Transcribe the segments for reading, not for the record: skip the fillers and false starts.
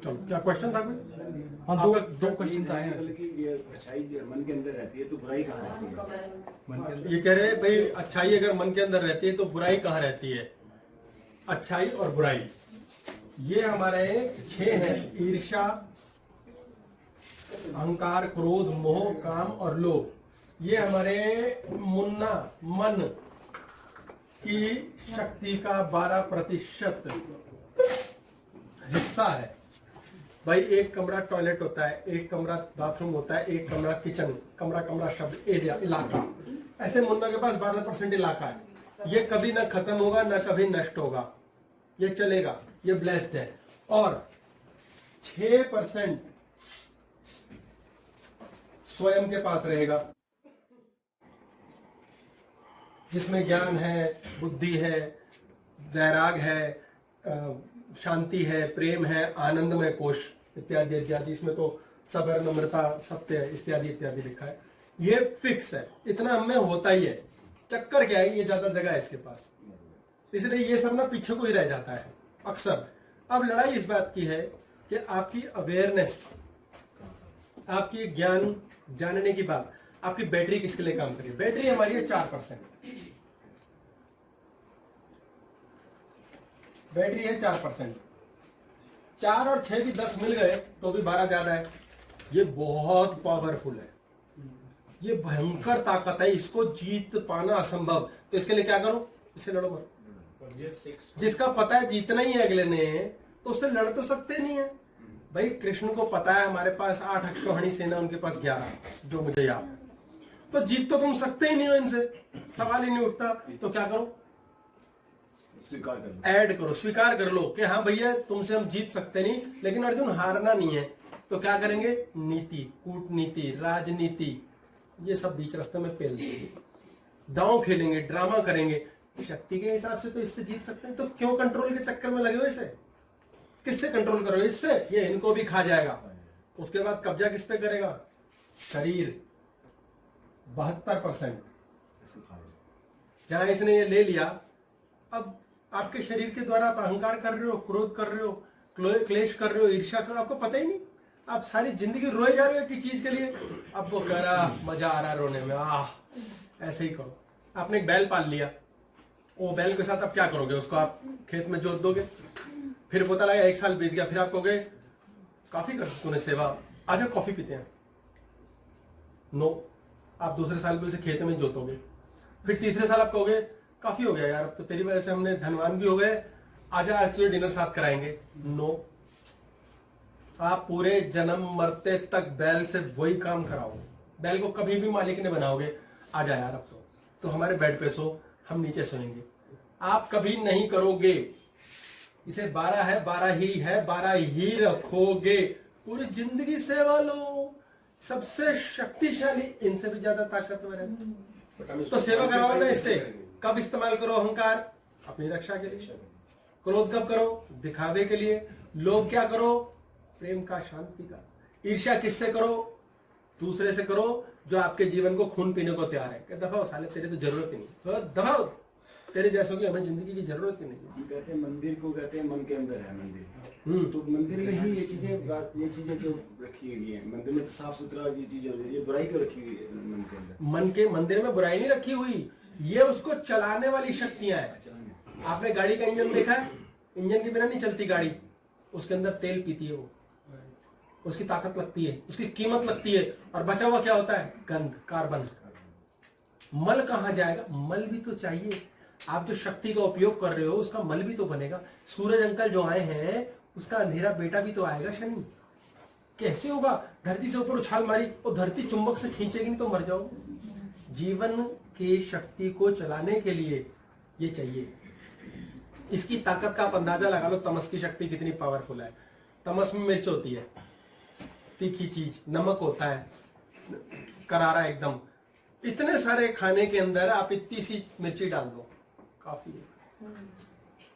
चलो, क्या क्वेश्चन था कोई? हाँ, दो क्वेश्चन आए हैं। मतलब कि ये अच्छाई मन के अंदर रहती है तो बुराई कहाँ रहती है? मन के अंदर ये कह रहे हैं भाई अच्छाई अगर मन के अंदर रहती है तो बुराई कहाँ रहती है? अच्छाई और बुराई ये हमारे 6 हैं। ईर्ष्या, अहंकार, क्रोध, मोह, काम और लोभ। ये हमारे मुन्ना मन की शक्ति का 12% हिस्सा है। भाई एक कमरा टॉयलेट होता है, एक कमरा बाथरूम होता है, एक कमरा किचन, कमरा शब्द एरिया, इलाका। ऐसे मुन्ना के पास 12% इलाका है। ये कभी ना खत्म होगा ना कभी नष्ट होगा, ये चलेगा, ये ब्लेस्ड है। और 6% स्वयं के पास रहेगा, जिसमें ज्ञान है, बुद्धि है, वैराग है, शांति है, प्रेम है, आनंदमय कोश इत्यादि इत्यादि। इसमें तो सबर, नम्रता, सत्य इत्यादि इत्यादि लिखा है। ये फिक्स है, इतना हमें होता ही है। चक्कर क्या है, ये ज्यादा जगह है इसके पास, इसलिए ये सब ना पीछे को ही रह जाता है अक्सर। अब लड़ाई इस बात की है कि आपकी अवेयरनेस, आपकी ज्ञान जानने की बात, आपकी बैटरी किसके लिए काम करेगी? बैटरी हमारी है 4%। बैटरी है 4%। 4 और 6 भी 10 मिल गए तो भी 12 ज्यादा है। ये बहुत पावरफुल है, ये भयंकर ताकत है, इसको जीत पाना असंभव। तो इसके लिए क्या करो? इससे लड़ो मत। जिसका पता है जीतना ही है अगले ने, तो उससे लड़ तो सकते नहीं है। भाई कृष्ण को पता है हमारे पास 8 अक्षौहिणी सेना, उनके पास 11, जो मुझे याद है। तो जीत तो तुम सकते ही नहीं हो इनसे, सवाल ही नहीं उठता। तो क्या करो? स्वीकार कर लो, ऐड करो, स्वीकार कर लो कि हाँ भैया तुमसे हम जीत सकते नहीं, लेकिन अर्जुन हारना नहीं है। तो क्या करेंगे? नीति, कूटनीति, राजनीति, ये सब बीच रास्ते में पेल देंगे, दांव खेलेंगे, ड्रामा करेंगे। शक्ति के हिसाब से तो इससे जीत सकते हैं, तो क्यों कंट्रोल के चक्कर में लगे हो? इसे किससे कंट्रोल करोगे? इससे। ये इनको भी खा जाएगा। उसके बाद कब्जा किस पे करेगा? शरीर 72%। जहां इसने ये ले लिया, अब आपके शरीर के द्वारा आप अहंकार कर रहे हो, क्रोध कर रहे हो, क्लेश कर रहे हो, ईर्ष्या कर रहे हो, आपको पता ही नहीं। आप सारी जिंदगी रोए जा रहे हो कि चीज के लिए। अब वो कह रहा मजा आ रहा रोने में, ऐसे ही करो। आपने एक बैल पाल लिया, वो बैल के साथ आप क्या करोगे? उसको आप खेत में जोत दोगे, फिर पता लगा 1 साल बीत गया, फिर आप कहोगे काफी कर तूने सेवा, आज हम कॉफी पीते हैं। नो, आप दूसरे साल भी उसे खेत में जोतोगे, फिर तीसरे साल आप कहोगे काफी हो गया यार, अब तो तेरी वजह से हमने धनवान भी हो गए, आजा आज तुझे डिनर साथ कराएंगे। नो, आप पूरे जन्म मरते तक बैल से वही काम कराओगे। बैल को कभी भी मालिक ने बनाओगे, आजा यार अब तो हमारे बेड पे सो, हम नीचे सोएंगे। आप कभी नहीं करोगे इसे। 12 है, 12 ही है, 12 ही रखोगे। पूरी जिंदगी सेवा लो, सबसे शक्तिशाली इनसे भी ज्यादा ताकतवर है। तो सेवा करवाओ ना इससे। कब इस्तेमाल करो अहंकार? अपनी रक्षा के लिए। क्रोध कब करो? दिखावे के लिए। लोभ क्या करो? प्रेम का, शांति का। ईर्ष्या किससे करो? दूसरे से करो जो आपके जीवन को खून पीने को तैयार है। दफाओ साले, तेरे तो जरूरत ही नहीं, तो दफाओ, तेरे जैसों की हमें जिंदगी की जरूरत ही नहीं। हम कहते हैं मंदिर को कहते हैं मन के अंदर है मंदिर। तो मंदिर में ही ये चीजें क्यों रखी हुई है? मंदिर में तो साफ सुथरा ये चीजें, ये बुराई क्यों रखी हुई है मन के अंदर? मन के मंदिर में बुराई नहीं रखी हुई, ये उसको चलाने वाली शक्तियां हैं। आपने गाड़ी का इंजन देखा है? इंजन के बिना नहीं चलती गाड़ी, उसके अंदर तेल पीती है वो, उसकी ताकत लगती है, उसकी कीमत लगती है, और बचा हुआ क्या होता है? गंध, कार्बन। मल कहां जाएगा? मल भी तो चाहिए। आप जो शक्ति का उपयोग कर रहे हो उसका मल भी तो बनेगा। सूरज अंकल जो आए हैं, उसका अंधेरा बेटा भी तो आएगा शनि। कैसे होगा? धरती से ऊपर उछाल मारी और धरती चुंबक से खींचेगी नहीं तो मर जाओगे। जीवन की शक्ति को चलाने के लिए ये चाहिए। इसकी ताकत का आप अंदाजा लगा लो, तमस की शक्ति कितनी पावरफुल है। तमस में मिर्च होती है, तीखी चीज, नमक होता है, करारा एकदम। इतने सारे खाने के अंदर आप इतनी सी मिर्ची डाल दो, काफी है।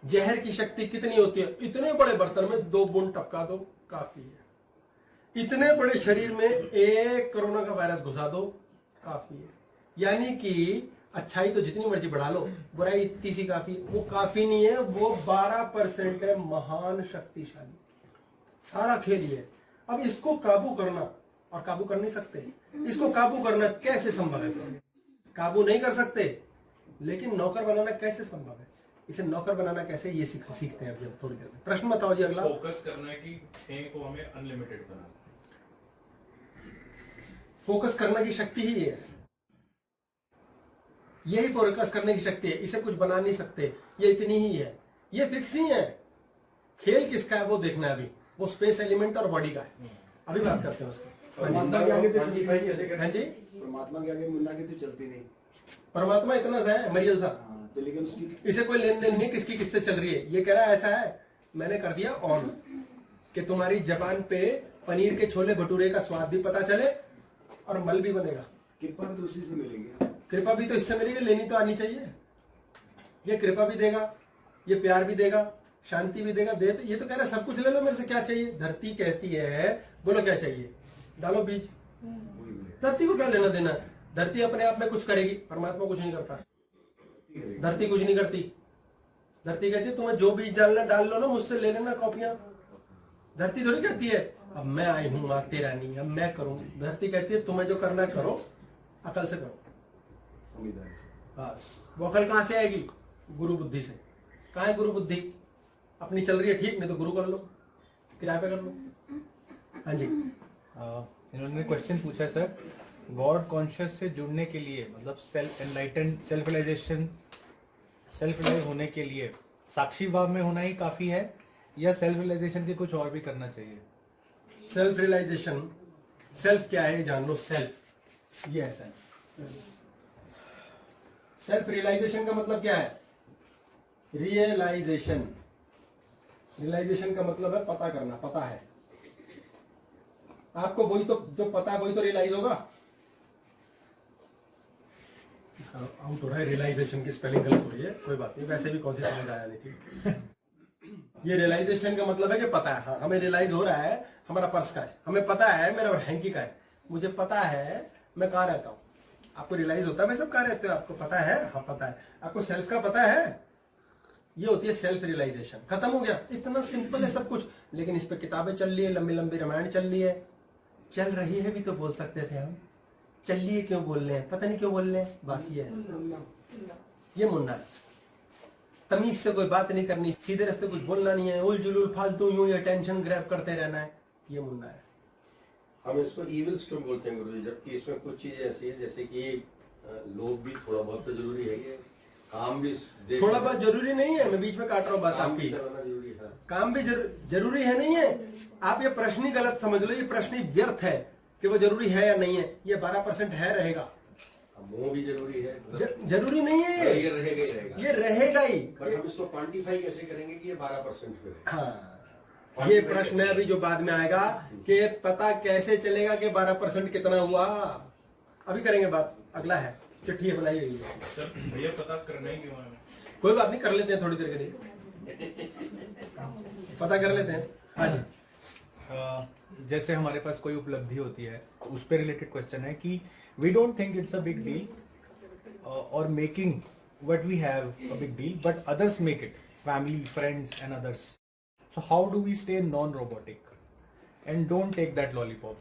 जहर की शक्ति कितनी होती है? इतने बड़े बर्तन में 2 बूंद टपका दो, काफी है। इतने बड़े शरीर में 1 कोरोना का वायरस घुसा दो, काफी है। यानी कि अच्छाई तो जितनी मर्जी बढ़ा लो, बुराई इतनी सी काफी। वो काफी नहीं है, वो 12% है, महान शक्तिशाली। सारा खेल ये है। अब इसको काबू करना, और काबू कर नहीं सकते, इसको काबू करना कैसे संभव है? काबू नहीं कर सकते, लेकिन नौकर बनाना कैसे संभव है? इसे नौकर बनाना कैसे, ये सीखते हैं अभी हम थोड़ी देर में। प्रश्न बताओ जी अगला। फोकस करना है कि 6 को हमें अनलिमिटेड बनाना। फोकस करने की शक्ति ही ये है, यही फोकस करने की शक्ति है। इसे कुछ बना नहीं सकते, ये इतनी ही है, ये फिक्स ही है। खेल किसका है वो देखना है अभी, वो स्पेस एलिमेंट और बॉडी का है। अभी बात करते हैं उसकी। परमात्मा के आगे तो चलती नहीं। हाँ जी, परमात्मा के आगे मुन्ना की तो चलती नहीं। परमात्मा इतना सा है मरियल सा, तो लेकिन उसकी इसे कोई लेन देन नहीं किसकी किससे चल रही है। ये कह रहा है ऐसा है, मैंने कर दिया ऑन कि तुम्हारी जबान पे पनीर के छोले भटूरे का स्वाद भी पता चले और मल भी बनेगा। कृपा भी तो उसी से मिलेगी। कृपा भी तो इससे मिलेगी, लेनी तो आनी चाहिए। ये कृपा भी देगा, ये प्यार भी देगा, शांति भी देगा। दे तो ये तो कह रहा है सब कुछ ले लो मेरे से, क्या चाहिए? धरती कहती है बोलो क्या चाहिए, डालो बीज। धरती को क्या लेना देना? धरती अपने आप में कुछ करेगी, परमात्मा कुछ नहीं करता। धरती कुछ नहीं करती। धरती कहती है तुम्हें जो बीज डालना डाल लो ना, मुझसे ले लेना कॉपियां। धरती थोड़ी कहती है अब मैं आई हूं माँ तेरा नहीं, अब मैं करूं। धरती कहती है तुम्हें जो करना करो, अकल से करो, समझदारी से। बस। वो अकल कहां से आएगी? गुरु बुद्धि से। कहां है गुरु बुद्धि? अपनी चल रही है ठीक, नहीं तो गुरु कर लो, किराए पे कर लो। हाँ जी, इन्होंने क्वेश्चन पूछा सर, गॉड कॉन्शियस से जुड़ने के लिए, मतलब self enlighten, self realisation, self realise होने के लिए साक्षी भाव में होना ही काफी है, या सेल्फ रियलाइजेशन के कुछ और भी करना चाहिए? सेल्फ रियलाइजेशन, सेल्फ क्या है जान लो। सेल्फ ये है सेल्फ। सेल्फ रियलाइजेशन का मतलब क्या है? रियलाइजेशन, रियलाइजेशन का मतलब है पता करना, पता है आपको, वही तो जो पता है वही तो रियलाइज होगा। इसका आउट हो रहा है, रियलाइजेशन की स्पेलिंग गलत हो रही है, कोई बात नहीं, वैसे भी कौन सी समझ आया नहीं थी। ये रियलाइजेशन का मतलब है कि पता है, हाँ हमें रियलाइज हो रहा है हमारा पर्स का है, हमें पता है मेरा हैंकी का है, मुझे पता है मैं कहाँ रहता हूँ। आपको रियलाइज होता है भाई सब कहाँ रहते हो, आपको पता है? हाँ पता है। आपको सेल्फ का पता है? ये होती है सेल्फ रियलाइजेशन। खत्म हो गया, इतना सिंपल है सब कुछ। लेकिन इस पे किताबें चल रही है, लंबी लंबी रामायण चल रही है। चल रही है भी तो बोल सकते थे हम, चल रही है क्यों बोल रहे हैं, पता नहीं क्यों बोल रहे हैं। बस ये है, ये मुन्ना है। तमीज से कोई बात नहीं करनी, सीधे रास्ते कुछ बोलना नहीं है, उल जुलूल फालतू यूं ही टेंशन ग्रैब करते रहना है, ये मुन्ना है। हम इसको इविल्स क्यों बोलते हैं गुरुजी, जबकि इसमें कुछ चीजें ऐसी है जैसे कि लोग भी थोड़ा बहुत तो जरूरी है, ये काम भी थोड़ा बहुत जरूरी नहीं है। मैं बीच में काट रहा हूँ बात आपकी। जरूरी है, काम भी जरूरी है नहीं है। आप ये प्रश्न ही गलत समझ लो, ये प्रश्न ही व्यर्थ है कि वो जरूरी है या नहीं है। ये 12% है, रहेगा। वो भी जरूरी है, जरूरी नहीं है, ये रहेगा ही रहेगा, ये रहेगा ही। बट हम इसको क्वांटिफाई कैसे करेंगे कि ये 12% पे है? हाँ, ये प्रश्न है अभी जो बाद में आएगा कि पता कैसे चलेगा कि 12% कितना हुआ। अभी करेंगे बात, अगला है चिट्ठी बनाई गई है। सर भैया पता करना ही क्यों है? कोई बात नहीं, कर लेते हैं थोड़ी देर के लिए, पता कर लेते हैं। हाँ जी, जैसे हमारे पास कोई उपलब्धि होती है, उस पर रिलेटेड क्वेश्चन है कि we don't think it's a big deal or making what we have a big deal, but others make it, family, friends and others. So how do we stay non robotic and don't take that lollipop?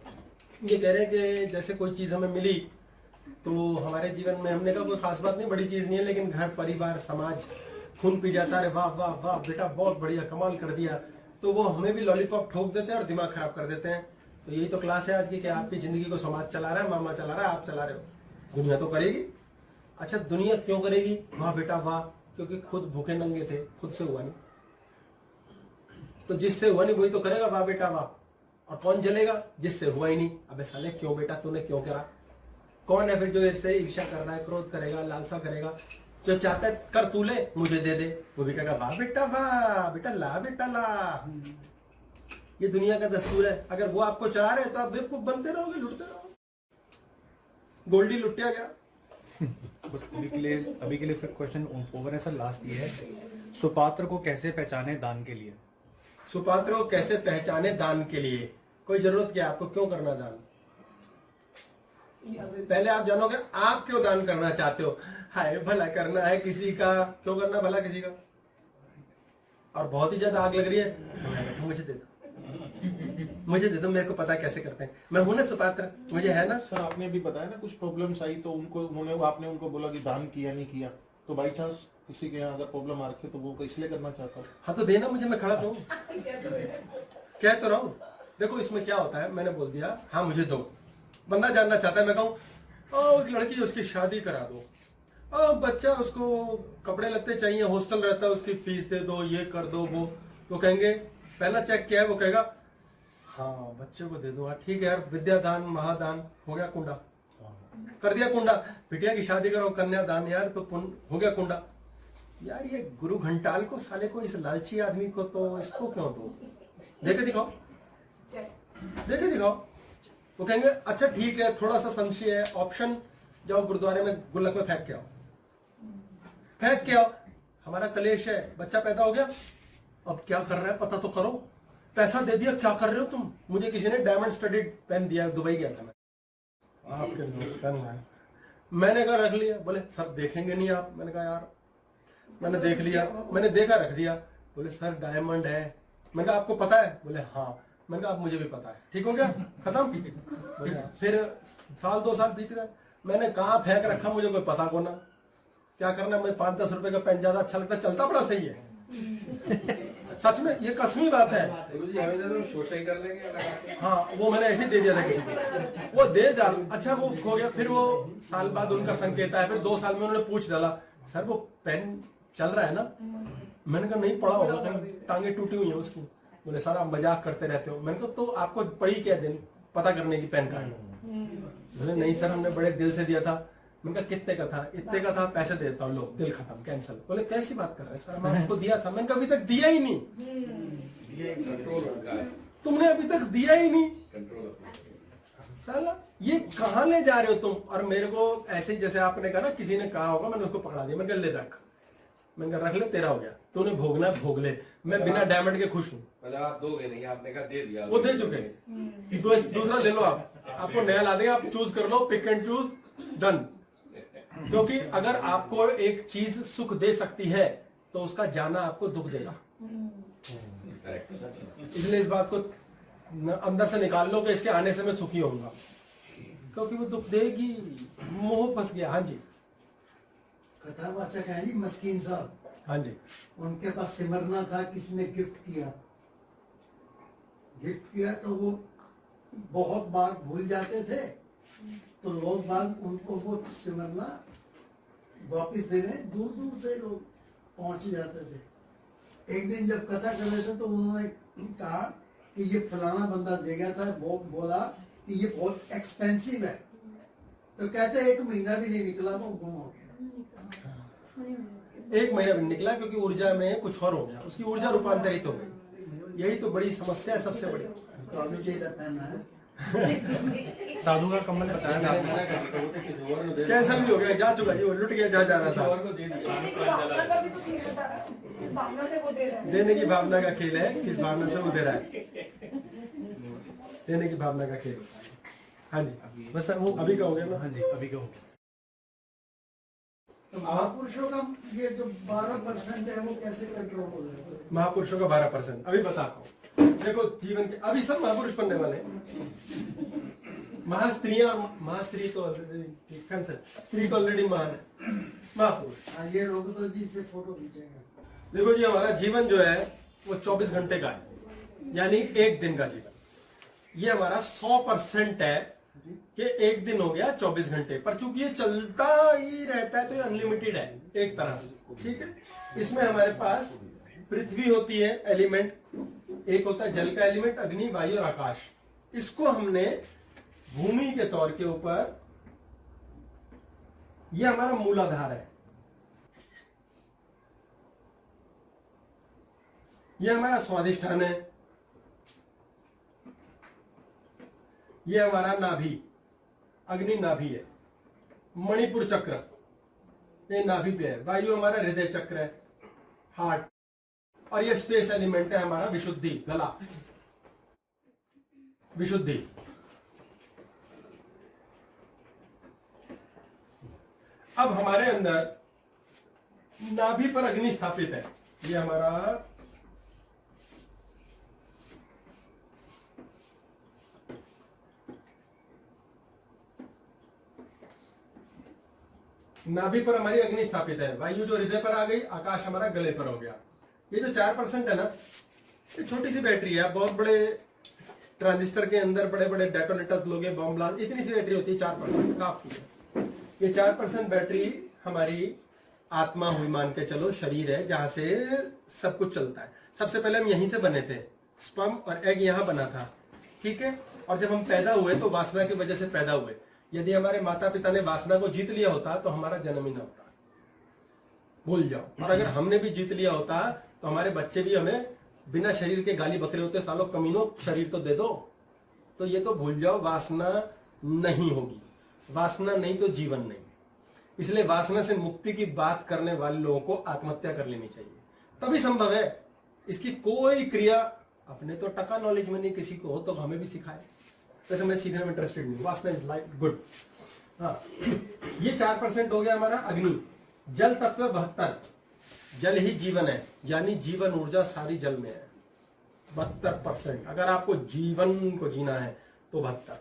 ये कह रहे हैं कि जैसे कोई चीज हमें मिली तो हमारे जीवन में, हमने कहा कोई खास बात नहीं, बड़ी चीज नहीं है, लेकिन घर परिवार समाज खून पी जाता है, वाह वाह वाह बेटा बहुत बढ़िया कमाल कर दिया, तो वो हमें भी लॉलीपॉप ठोक देते हैं और दिमाग खराब कर देते हैं। तो यही तो क्लास है आज की कि आपकी जिंदगी को समाज चला रहा है, मामा चला रहा है, आप चला रहे हो, दुनिया तो करेगी। अच्छा दुनिया क्यों करेगी? वाह बेटा वाह, क्योंकि खुद भूखे नंगे थे, खुद से हुआ नहीं, तो जिससे हुआ नहीं वही तो करेगा वाह बेटा वाह। और कौन जलेगा? जिससे हुआ ही नहीं। अबे साले क्यों बेटा तूने क्यों करा? कौन है फिर जो इससे ईर्ष्या कर रहा है, क्रोध करेगा, लालसा करेगा? जो चाहता है कर तू ले, मुझे दे दे, वो भी कहेगा वाह बेटा ला बेटा ला। ये दुनिया का दस्तूर है। अगर वो आपको चला रहे तो आप बेवकूफ बनते रहोगे, लुटते रहोगे। गोल्डी लुटिया गया। बस अभी के लिए फिर क्वेश्चन ओवर है सर। लास्ट ये है, सुपात्र को कैसे पहचाने दान के लिए? सुपात्र को कैसे पहचाने दान के लिए? कोई जरूरत क्या, आपको क्यों करना दान? पहले आप जानोगे आप क्यों दान करना चाहते हो। हाय भला करना है किसी का, क्यों करना भला किसी का? और बहुत ही ज्यादा आग लग रही है, मुझे दे दो, मुझे दे दो, मेरे को पता है कैसे करते हैं, मैं हूं ना सुपात्र, मुझे है ना। सर आपने भी बताया ना कुछ प्रॉब्लम्स आई तो आपने उनको बोला कि दान किया नहीं किया, तो बाई चांस किसी के यहाँ अगर प्रॉब्लम आ रखी है तो वो इसलिए करना चाहता हूँ। हाँ तो देना मुझे, मैं खड़ा हूँ, कह तो रहा हूँ। देखो इसमें क्या होता है, मैंने बोल दिया हाँ मुझे दो, बंदा जानना चाहता है, मैं कहूँ एक लड़की उसकी शादी करा दो, बच्चा उसको कपड़े लत्ते चाहिए, हॉस्टल रहता है, उसकी फीस दे दो, ये कर दो वो कहेंगे पहला चेक क्या है, वो कहेगा हाँ बच्चे को दे दो, हाँ ठीक है यार, विद्यादान महादान हो गया कुंडा, कर दिया कुंडा, बिटिया की शादी करो कन्यादान, यार तो हो गया कुंडा। यार ये गुरु घंटाल को साले को, इस लालची आदमी को तो इसको क्यों दो, देखे दिखाओ, देखे दिखाओ। वो कहेंगे अच्छा ठीक है, थोड़ा सा संशय है, ऑप्शन जाओ गुरुद्वारे में गुल्लक में फेंक के आओ, फेंक के आओ, हमारा कलेश है, बच्चा पैदा हो गया, अब क्या कर रहा है पता तो करो, पैसा दे दिया, क्या कर रहे हो तुम, मुझे किसी ने डायमंड स्टडीड पेन दिया, दुबई गया था मैं, आपके पेन है, मैंने कहा रख लिया, बोले सर देखेंगे नहीं आप, मैंने कहा यार मैंने देख लिया, मैंने देखा रख दिया, बोले सर डायमंड है, मैंने कहा आपको पता है, बोले हाँ, मैंने कहा अब मुझे भी पता है, ठीक हो गया खत्म। फिर साल 2 साल बीत गए, मैंने कहा फेंक रखा, मुझे कोई पता को ना, क्या करना, मैं 5-10 रुपए का पेन ज्यादा अच्छा लगता है, चलता बड़ा सही है सच में, ये कसमी बात है। गुरुजी हमें तो शोषण कर लेंगे। हाँ वो मैंने ऐसे ही दे दिया था किसी को, वो दे डाल, अच्छा वो खो गया, फिर वो साल बाद उनका संकेत आया, फिर 2 साल में उन्होंने पूछ डाला सर वो पेन चल रहा है ना, मैंने कहा नहीं पढ़ा होगा, कहीं टांगे टूटी हुई है उसकी, बोले सर आप मजाक करते रहते हो, मैंने कहा तो आपको पड़ी क्या दिन पता करने की पेन कार्ड, बोले नहीं सर हमने बड़े दिल से दिया था, मैंने कहा कितने का था, इतने का था, पैसे देता हूँ, लो दिल खत्म कैंसिल, बोले कैसी बात कर रहे हैं सर, मैं आपको दिया था, मैंने कहा अभी तक दिया ही नहीं, तुमने अभी तक दिया ही नहीं, साला ये कहाँ ले जा रहे हो तुम। और मेरे को ऐसे ही जैसे आपने कहा ना, किसी ने कहा होगा, मैंने उसको पकड़ा दिया, मैंने कहा ले रख, मैंने कहा रख ले, तेरा हो गया, तूने भोगना भोग ले, मैं बिना डायमंड के खुश हूँ। मतलब आप दोगे नहीं, आपने कहा दे दिया, वो दे चुके, दूसरा ले लो आप, आपको नया ला देगा, आप चूज कर लो, पिक एंड चूज, डन। क्योंकि अगर आपको एक चीज सुख दे सकती है तो उसका जाना आपको दुख देगा, इसलिए इस बात को अंदर से निकाल लो कि इसके आने से मैं सुखी होऊंगा, क्योंकि वो दुख देगी, मोह फंस गया। हाँ जी, कथावाचक है जी मस्कीन साहब, हाँ जी, उनके पास सिमरना था, किसी ने गिफ्ट किया तो वो बहुत बार भूल जाते थे, तो लोग बाग उनको वो सिमरना वापिस देने दूर दूर से लोग पहुंच जाते थे। एक दिन जब कथा कर रहे थे तो उन्होंने कहा कि ये फलाना बंदा दे गया था, वो बोला कि ये बहुत एक्सपेंसिव है, तो कहते 1 महीना भी नहीं निकला, वो गुम हो गया। 1 महीना भी निकला, क्योंकि ऊर्जा में कुछ और हो गया, उसकी ऊर्जा रूपांतरित हो गई, यही तो बड़ी समस्या है सबसे बड़ी। तो अभी चाहिए पहनना है साधु का कमल बताया ना आपने, कैंसर भी हो गया, जा चुका जी, वो लुट गया जहाँ जा रहा था, देने की भावना का खेल है, किस भावना से वो दे रहा है, देने की भावना का खेल। हाँ जी, बस सर वो अभी का हो गया ना। हाँ जी अभी का हो गया। तो महापुरुषों का ये जो 12% है वो कैसे कंट्रोल हो जाता है? महापुरुषों का 12%, अभी बताता हूँ। देखो जीवन के अभी सब महापुरुष बनने वाले हैं, महास्त्रियां, महास्त्री तो ऑलरेडी कंसेप्ट, स्त्री तो ऑलरेडी महान है, महापुरुष। हाँ, ये लोग तो जी से फोटो खींचेंगे। देखो जी हमारा जीवन जो है वो 24 घंटे का है, यानी 1 दिन का जीवन, ये हमारा 100% है कि 1 दिन हो गया 24 घंटे, पर चूंकि ये चलता ही रहता है तो ये अनलिमिटेड है एक तरह से, ठीक है। इसमें हमारे पास पृथ्वी होती है एलिमेंट, एक होता है जल का एलिमेंट, अग्नि, वायु और आकाश। इसको हमने भूमि के तौर के ऊपर, ये हमारा मूलाधार है, ये हमारा स्वाधिष्ठान है, ये हमारा नाभि, अग्नि नाभि है, मणिपुर चक्र ये नाभि पे है, वायु हमारा हृदय चक्र है, हार्ट, और ये स्पेस एलिमेंट है हमारा विशुद्धि, गला, विशुद्धि। अब हमारे अंदर नाभि पर अग्नि स्थापित है, ये हमारा नाभि पर हमारी अग्नि स्थापित है, वायु जो हृदय पर आ गई, आकाश हमारा गले पर हो गया। ये जो 4% है ना, ये छोटी सी बैटरी है। बहुत बड़े ट्रांजिस्टर के अंदर बड़े बड़े डेटोनेटर्स लोगे, बॉम्ब ब्लास्ट, इतनी सी बैटरी होती है। 4% काफी है। ये 4% बैटरी हमारी आत्मा हुई, मान के चलो शरीर है जहां से सब कुछ चलता है। सबसे पहले हम यहीं से बने थे, स्पर्म और एग यहाँ बना था, ठीक है। और जब हम पैदा हुए तो वासना की वजह से पैदा हुए। यदि हमारे माता पिता ने वासना को जीत लिया होता तो हमारा जन्म ही ना होता, भूल जाओ। और अगर हमने भी जीत लिया होता तो हमारे बच्चे भी हमें बिना शरीर के गाली बकरे होते, सालों कमीनों शरीर तो दे दो। तो ये तो भूल जाओ, वासना नहीं होगी। वासना नहीं तो जीवन नहीं। इसलिए वासना से मुक्ति की बात करने वाले लोगों को आत्महत्या कर लेनी चाहिए, तभी संभव है। इसकी कोई क्रिया अपने तो टका नॉलेज में नहीं, किसी को हो तो हमें भी सिखाए। वैसे मैं सीखने में इंटरेस्टेड नहीं, वासना इज लाइक गुड। हाँ, ये 4% हो गया हमारा अग्नि। जल तत्व 72, जल ही जीवन है, यानी जीवन ऊर्जा सारी जल में है। 72%। अगर आपको जीवन को जीना है तो 72।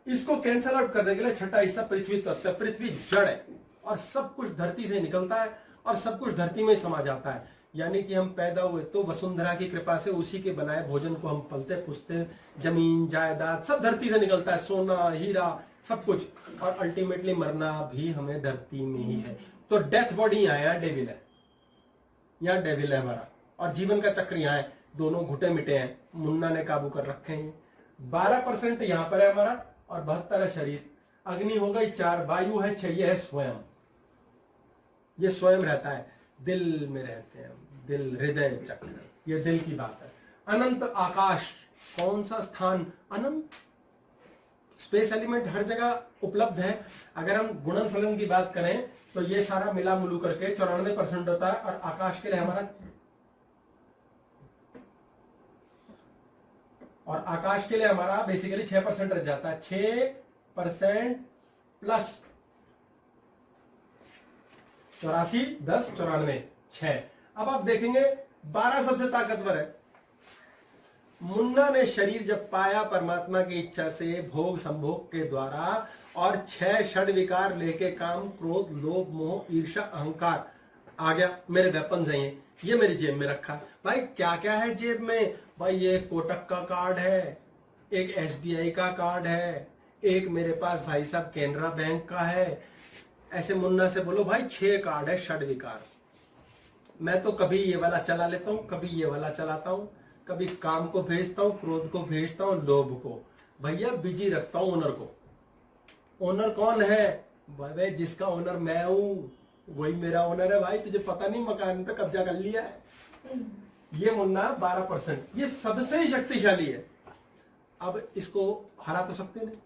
इसको कैंसल आउट करने के लिए छठा हिस्सा पृथ्वी तत्व। पृथ्वी जड़ है और सब कुछ धरती से निकलता है और सब कुछ धरती में समा जाता है। यानी कि हम पैदा हुए तो वसुंधरा की कृपा से उसी के बनाए भोजन को हम पलते पुसते, जमीन जायदाद सब धरती से निकलता है, सोना हीरा सब कुछ। और अल्टीमेटली मरना भी हमें धरती में ही है। तो डेथ बॉडी यहाँ डेविल है, यहाँ डेविल है हमारा। और जीवन का चक्र यहाँ है, दोनों घुटे मिटे हैं, मुन्ना ने काबू कर रखे हैं। 12% यहाँ पर है हमारा और 72 है शरीर। अग्नि हो गई 4, वायु है 6, ये है स्वयं। ये स्वयं रहता है, दिल में रहते हैं, दिल हृदय चक्र, ये दिल की बात है। अनंत आकाश, कौन सा स्थान? अनंत। स्पेस एलिमेंट हर जगह उपलब्ध है। अगर हम गुणन फलन की बात करें तो ये सारा मिला मुलू करके 94% होता है। और आकाश के लिए हमारा, और आकाश के लिए हमारा बेसिकली 6% रह जाता है। 6% प्लस 84, 10, 94, 6। अब आप देखेंगे 12 सबसे ताकतवर है। मुन्ना ने शरीर जब पाया परमात्मा की इच्छा से, भोग संभोग के द्वारा, और 6 षड विकार लेके काम, क्रोध, लोभ, मोह, ईर्ष्या, अहंकार आ गया। मेरे वेपन्स हैं ये मेरी जेब में रखा। भाई क्या क्या है जेब में? भाई ये कोटक का कार्ड है, एक SBI का कार्ड है, एक मेरे पास भाई साहब कैनरा बैंक का है। ऐसे मुन्ना से बोलो भाई 6 कार्ड है षड विकार। मैं तो कभी ये वाला चला लेता हूं, कभी ये वाला चलाता हूं, कभी काम को भेजता हूं, क्रोध को भेजता हूं, लोभ को। भैया बिजी रखता हूं ओनर को। ओनर कौन है? भाई जिसका ओनर मैं हूं वही मेरा ओनर है। भाई तुझे पता नहीं मकान पे कब्जा कर लिया है। ये मुन्ना 12%, ये सबसे ही शक्तिशाली है। अब इसको हरा तो सकते नहीं,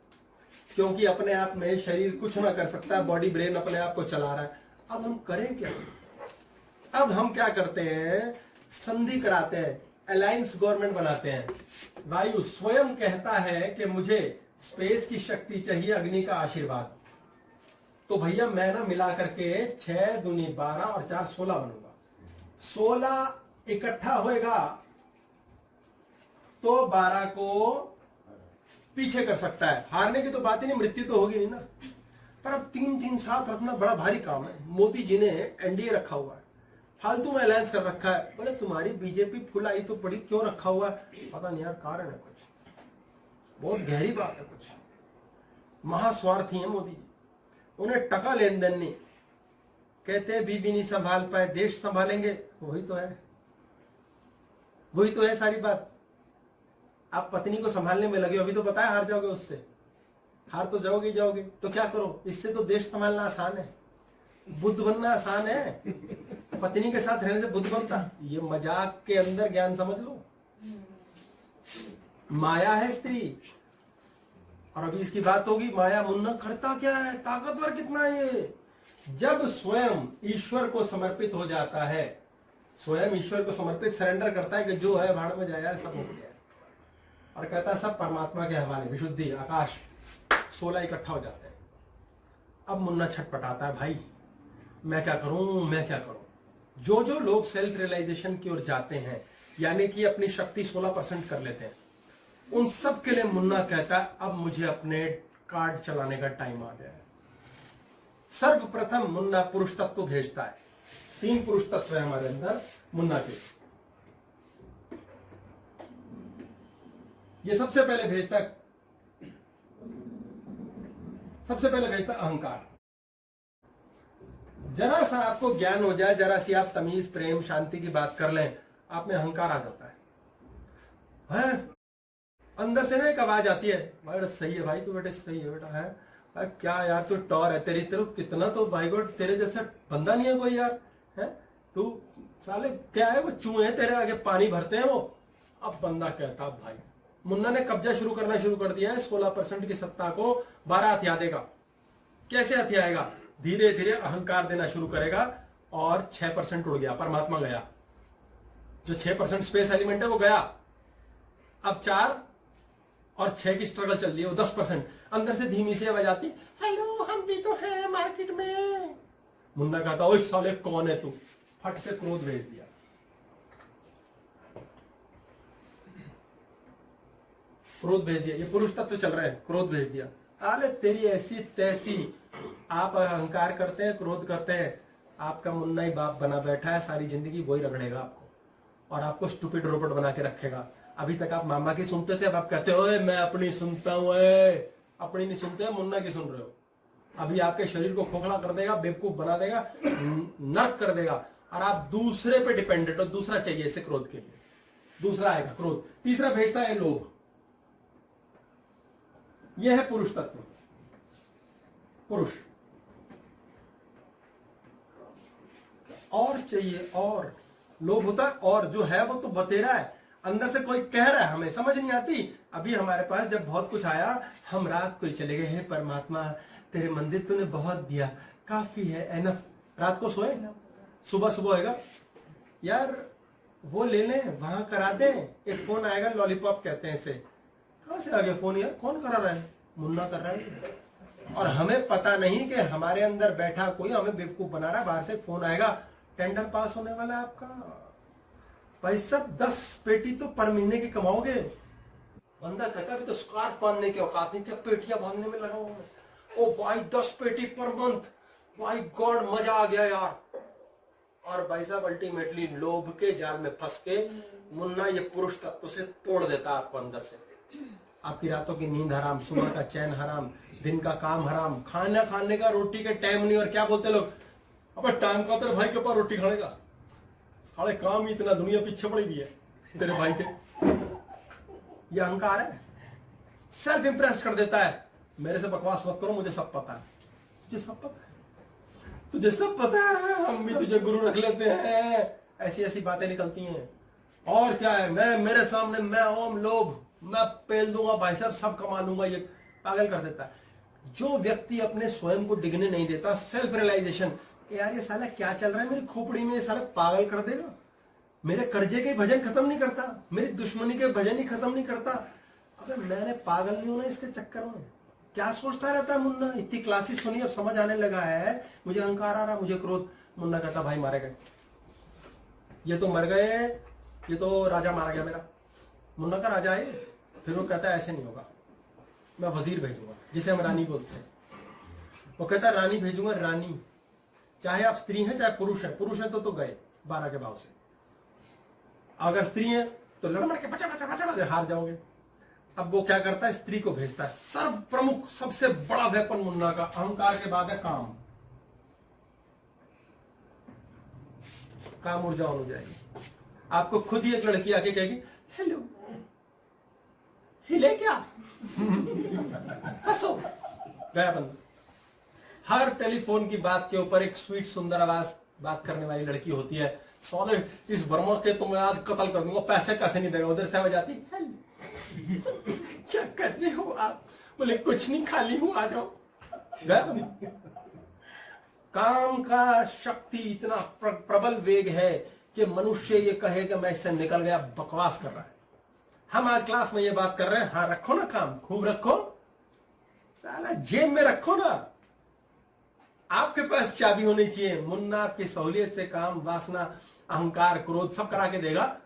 क्योंकि अपने आप में शरीर कुछ ना कर सकता, बॉडी ब्रेन अपने आप को चला रहा है। अब हम करें क्या? अब हम क्या करते हैं? संधि कराते हैं, अलायंस गवर्नमेंट बनाते हैं। वायु स्वयं कहता है कि मुझे स्पेस की शक्ति चाहिए, अग्नि का आशीर्वाद। तो भैया मैं ना मिला करके 6 दूनी 12 और 4 16 बनूंगा। 16 इकट्ठा होएगा तो 12 को पीछे कर सकता है। हारने की तो बात ही नहीं, मृत्यु तो होगी नहीं ना। पर अब 3-3 साथ रखना बड़ा भारी काम है। मोदी जी ने NDA रखा हुआ है, फालतू में अलायंस कर रखा है। बोले तुम्हारी बीजेपी फुल आई तो बड़ी क्यों रखा हुआ है? पता नहीं यार, कारण है कुछ, बहुत गहरी बात है कुछ। महास्वार्थी है मोदी जी, उन्हें टका लेन देन नहीं। कहते हैं बीबी नहीं संभाल पाए, देश संभालेंगे। वही तो है, वही तो है सारी बात। आप पत्नी को संभालने में लगे, अभी तो पता है हार जाओगे उससे, हार तो जाओगे ही जाओगे। तो क्या करो? इससे तो देश संभालना आसान है, बुद्ध बनना आसान है। पत्नी के साथ रहने से बुद्ध बनता, ये मजाक के अंदर ज्ञान समझ लो। माया है स्त्री, और अभी इसकी बात होगी। माया मुन्ना करता क्या है, ताकतवर कितना है ये? जब स्वयं ईश्वर को समर्पित हो जाता है, स्वयं ईश्वर को समर्पित सरेंडर करता है कि जो है भाड़ में जाए यार, सब हो गया, और कहता है सब परमात्मा के हवाले, विशुद्धि, आकाश। 16 इकट्ठा हो जाते हैं। अब मुन्ना छटपटाता है, भाई मैं क्या करूं, मैं क्या करूं? जो जो लोग सेल्फ रियलाइजेशन की ओर जाते हैं, यानी कि अपनी शक्ति 16% कर लेते हैं, उन सब के लिए मुन्ना कहता है अब मुझे अपने कार्ड चलाने का टाइम आ गया है। सर्वप्रथम मुन्ना पुरुष तत्व भेजता है। 3 पुरुष तत्व है हमारे अंदर मुन्ना के। ये सबसे पहले भेजता है अहंकार। जरा सा आपको ज्ञान हो जाए, जरा सी आप तमीज प्रेम शांति की बात कर लें, आप में अहंकार आ जाता है? अंदर से ना एक आवाज आती है, भाई सही है भाई, तू बेटे सही है बेटा, है भाई क्या यार तू टॉर है, तेरे कितना तो भाई गॉड तेरे जैसा बंदा नहीं है कोई यार, है तू साले क्या है, वो चूहे तेरे आगे पानी भरते हैं वो। अब बंदा कहता भाई मुन्ना ने कब्जा करना शुरू कर दिया है, 16% की सत्ता को 12 हथिया देगा। कैसे हथियाएगा? धीरे धीरे अहंकार देना शुरू करेगा और 6% उड़ गया, परमात्मा गया। जो 6% स्पेस एलिमेंट है वो गया। अब 4 और 6 की स्ट्रगल चल रही है, वो 10%। अंदर से धीमी सी आवाज आती, हेलो हम भी तो हैं मार्केट में। मुन्ना कहता ओए साले कौन है तू, फट से क्रोध भेज दिया। क्रोध भेज दिया, ये पुरुष तत्व चल रहा है, क्रोध भेज दिया। अरे तेरी ऐसी तैसी, आप अहंकार करते हैं, क्रोध करते हैं, आपका मुन्ना ही बाप बना बैठा है, सारी जिंदगी वही रगड़ेगा आपको और आपको स्टूपिड रोबोट बना के रखेगा। अभी तक आप मामा की सुनते थे, अब आप कहते हो मैं अपनी सुनता हूं। अपनी नहीं सुनते, मुन्ना की सुन रहे हो। अभी आपके शरीर को खोखला कर देगा, बेवकूफ बना देगा, नर्क कर देगा और आप दूसरे पे डिपेंडेंट हो। दूसरा चाहिए इसे क्रोध के लिए, दूसरा आएगा क्रोध। तीसरा भेजता है लोभ। यह है पुरुष तत्व। पुरुष और चाहिए, और लोभ होता है, और जो है वो तो बतेरा है, अंदर से कोई कह रहा है, हमें समझ नहीं आती। अभी हमारे पास जब बहुत कुछ आया, हम रात को ही चले गए, हे परमात्मा तेरे मंदिर तूने बहुत दिया, काफी है, एनफ। रात को सोए, सुबह सुबह होएगा यार वो ले लें, वहां करा दें। एक फोन आएगा, लॉलीपॉप कहते हैं इसे। कहां से आ गया फोन यार, कौन करा रहा है? मुन्ना कर रहा है। और हमें पता नहीं कि हमारे अंदर बैठा कोई हमें बेवकूफ बना रहा है। बाहर से फोन आएगा, टेंडर पास होने वाला है आपका, भाई सब 10 पेटी तो पर महीने की कमाओगे। बंदा कहता अभी तो स्कार्फ बांधने की औकात नहीं थी, पेटियां बांधने में लगा हुआ है। ओ भाई 10 पेटी पर मंथ, भाई गॉड मजा आ गया यार। और भाई साहब अल्टीमेटली लोभ के जाल में फंस के मुन्ना ये पुरुष तत्व से तोड़ देता आपको अंदर से। आपकी रातों की नींद हराम, सुबह का चैन हराम, दिन का काम हराम, खाना खाने का रोटी के टाइम नहीं। और क्या बोलते लोग, अब टाइम का तेरे भाई के पास रोटी खाने का, साले काम ही इतना, दुनिया पीछे पड़ी हुई है तेरे भाई के। ये अहंकार है, सेल्फ इंप्रेस कर देता है। मेरे से बकवास मत करो, मुझे सब पता है, तुझे सब पता है, तुझे सब पता है, हम भी तुझे गुरु रख लेते हैं। ऐसी ऐसी बातें निकलती हैं। और क्या है, मैं मेरे सामने मैं ओम लोभ, मैं पेल दूंगा भाई साहब, सब कमा लूंगा। ये पागल कर देता है। जो व्यक्ति अपने स्वयं को डिगने नहीं देता, सेल्फ रियलाइजेशन कि यार ये साला क्या चल रहा है मेरी खोपड़ी में, ये साला पागल कर देगा, मेरे कर्जे के भजन खत्म नहीं करता, मेरी दुश्मनी के भजन ही खत्म नहीं करता। अबे मैंने पागल नहीं होना इसके चक्कर में। क्या सोचता रहता है मुन्ना? इतनी क्लासेस सुनी, अब समझ आने लगा है, मुझे अहंकार आ रहा, मुझे क्रोध। मुन्ना कहता भाई मारे गए, ये तो मर गए, ये तो राजा मारा गया मेरा। मुन्ना का राजा है। फिर वो कहता है ऐसे नहीं होगा, मैं वजीर भेजूंगा, जिसे हम रानी बोलते हैं। वो कहता है रानी भेजूंगा, रानी, चाहे आप स्त्री हैं चाहे पुरुष हैं। पुरुष हैं तो गए 12 के भाव से, अगर स्त्री हैं तो लड़मड़ के बचा हार जाओगे। अब वो क्या करता है, स्त्री को भेजता है। सर्व प्रमुख सबसे बड़ा वेपन मुन्ना का, अहंकार के बाद है काम। काम ऊर्जा हो जाएगी। आपको खुद ही एक लड़की आके कहेगी हेलो, हिले क्या, हंसो, गया बंदा। हर टेलीफोन की बात के ऊपर एक स्वीट सुंदर आवाज बात करने वाली लड़की होती है। सौदे इस वर्मा के तो मैं आज कत्ल कर दूंगा, पैसे कैसे नहीं देगा। उधर से आवाज आती है क्या कर रहे हो आप? बोले कुछ नहीं, खाली हूं, आ जाओ। गया बंदा। काम का शक्ति इतना प्रबल वेग है कि मनुष्य ये कहे कि मैं इससे निकल गया, बकवास कर रहा है। हम आज क्लास में ये बात कर रहे हैं, हाँ रखो ना काम, खूब रखो, साला जेब में रखो ना। आपके पास चाबी होनी चाहिए। मुन्ना आपकी सहूलियत से काम, वासना, अहंकार, क्रोध सब करा के देगा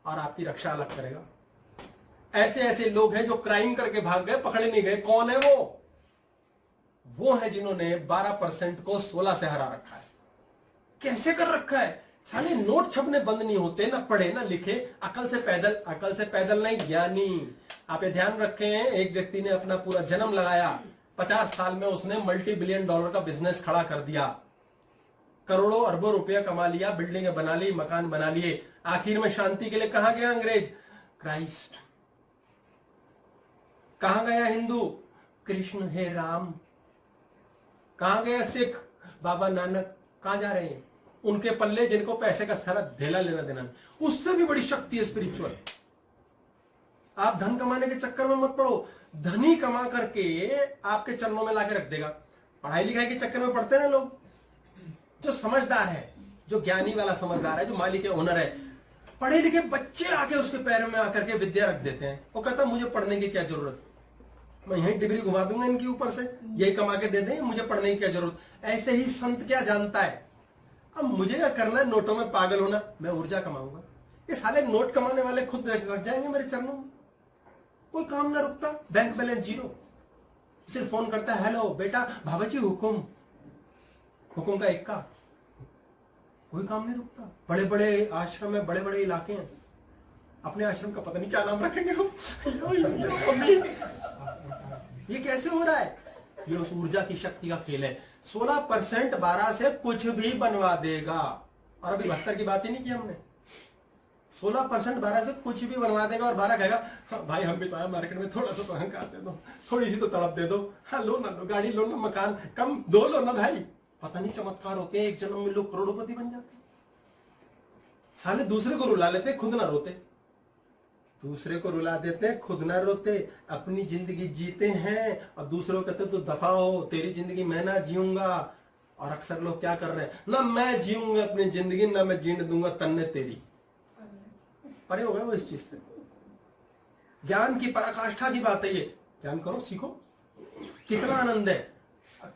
और आपकी रक्षा अलग करेगा। ऐसे ऐसे लोग हैं जो क्राइम करके भाग गए, पकड़े नहीं गए। कौन है वो? वो है जिन्होंने 12% को 16 से हरा रखा है। कैसे कर रखा है? साले नोट छपने बंद नहीं होते, ना पढ़े ना लिखे, अकल से पैदल नहीं ज्ञानी। आप ये ध्यान रखें, एक व्यक्ति ने अपना पूरा जन्म लगाया, 50 साल में उसने $multi-billion का बिजनेस खड़ा कर दिया, करोड़ों अरबों रुपया कमा लिया, बिल्डिंगें बना ली, मकान बना लिए। आखिर में शांति के लिए कहां गया अंग्रेज? क्राइस्ट। कहां गया हिंदू? कृष्ण है राम। कहां गया सिख? बाबा नानक। कहां जा रहे हैं? उनके पल्ले जिनको पैसे का सारा ढेला लेना देना नहीं। उससे भी बड़ी शक्ति है स्पिरिचुअल। आप धन कमाने के चक्कर में मत पड़ो, धनी कमा करके आपके चरणों में लाके रख देगा। पढ़ाई लिखाई के चक्कर में पड़ते हैं ना लोग। जो समझदार है, जो ज्ञानी वाला समझदार है, जो मालिक है, ओनर है, पढ़े लिखे बच्चे आके उसके पैरों में आकर के विद्या रख देते हैं। वो कहता मुझे पढ़ने की क्या जरूरत, मैं यही डिग्री घुमा दूंगा इनके ऊपर से, यही कमा के दे देंगे, मुझे पढ़ने की क्या जरूरत। ऐसे ही संत क्या जानता है, अब मुझे क्या करना है, नोटों में पागल होना, मैं ऊर्जा कमाऊंगा। ये साले नोट कमाने वाले खुद रख जाएंगे मेरे चरणों में। कोई काम ना रुकता, बैंक बैलेंस 0, सिर्फ फोन करता है, हेलो बेटा, बाबा जी हुकुम का इक्का। कोई काम नहीं रुकता। बड़े बड़े आश्रम है, बड़े बड़े इलाके हैं, अपने आश्रम का पता नहीं क्या नाम रखेंगे ये कैसे हो रहा है? ये उस ऊर्जा की शक्ति का खेल है। 16% 12 से कुछ भी बनवा देगा। और अभी 72 की बात ही नहीं की हमने। 16% 12 से कुछ भी बनवा देगा और 12 कहेगा हाँ, भाई हम भी तो आए मार्केट में, थोड़ा सा तो अहंकार दे दो, थोड़ी सी तो तड़प दे दो, हाँ लो ना, लो गाड़ी लो ना, मकान कम दो लो ना भाई। पता नहीं चमत्कार होते हैं, एक जन्म में लोग करोड़पति बन जाते हैं। साले दूसरे को रुला लेते, खुद ना रोते। दूसरे को रुला देते, खुद ना रोते, अपनी जिंदगी जीते हैं और दूसरों कहते तो दफा हो, तेरी जिंदगी मैं ना जीऊंगा। और अक्सर लोग क्या कर रहे हैं, ना मैं जीऊंगा अपनी जिंदगी, ना मैं जीने दूंगा तन्ने तेरी। परे हो गए वो इस चीज से। ज्ञान की पराकाष्ठा की बात है ये। ज्ञान करो, सीखो, कितना आनंद है।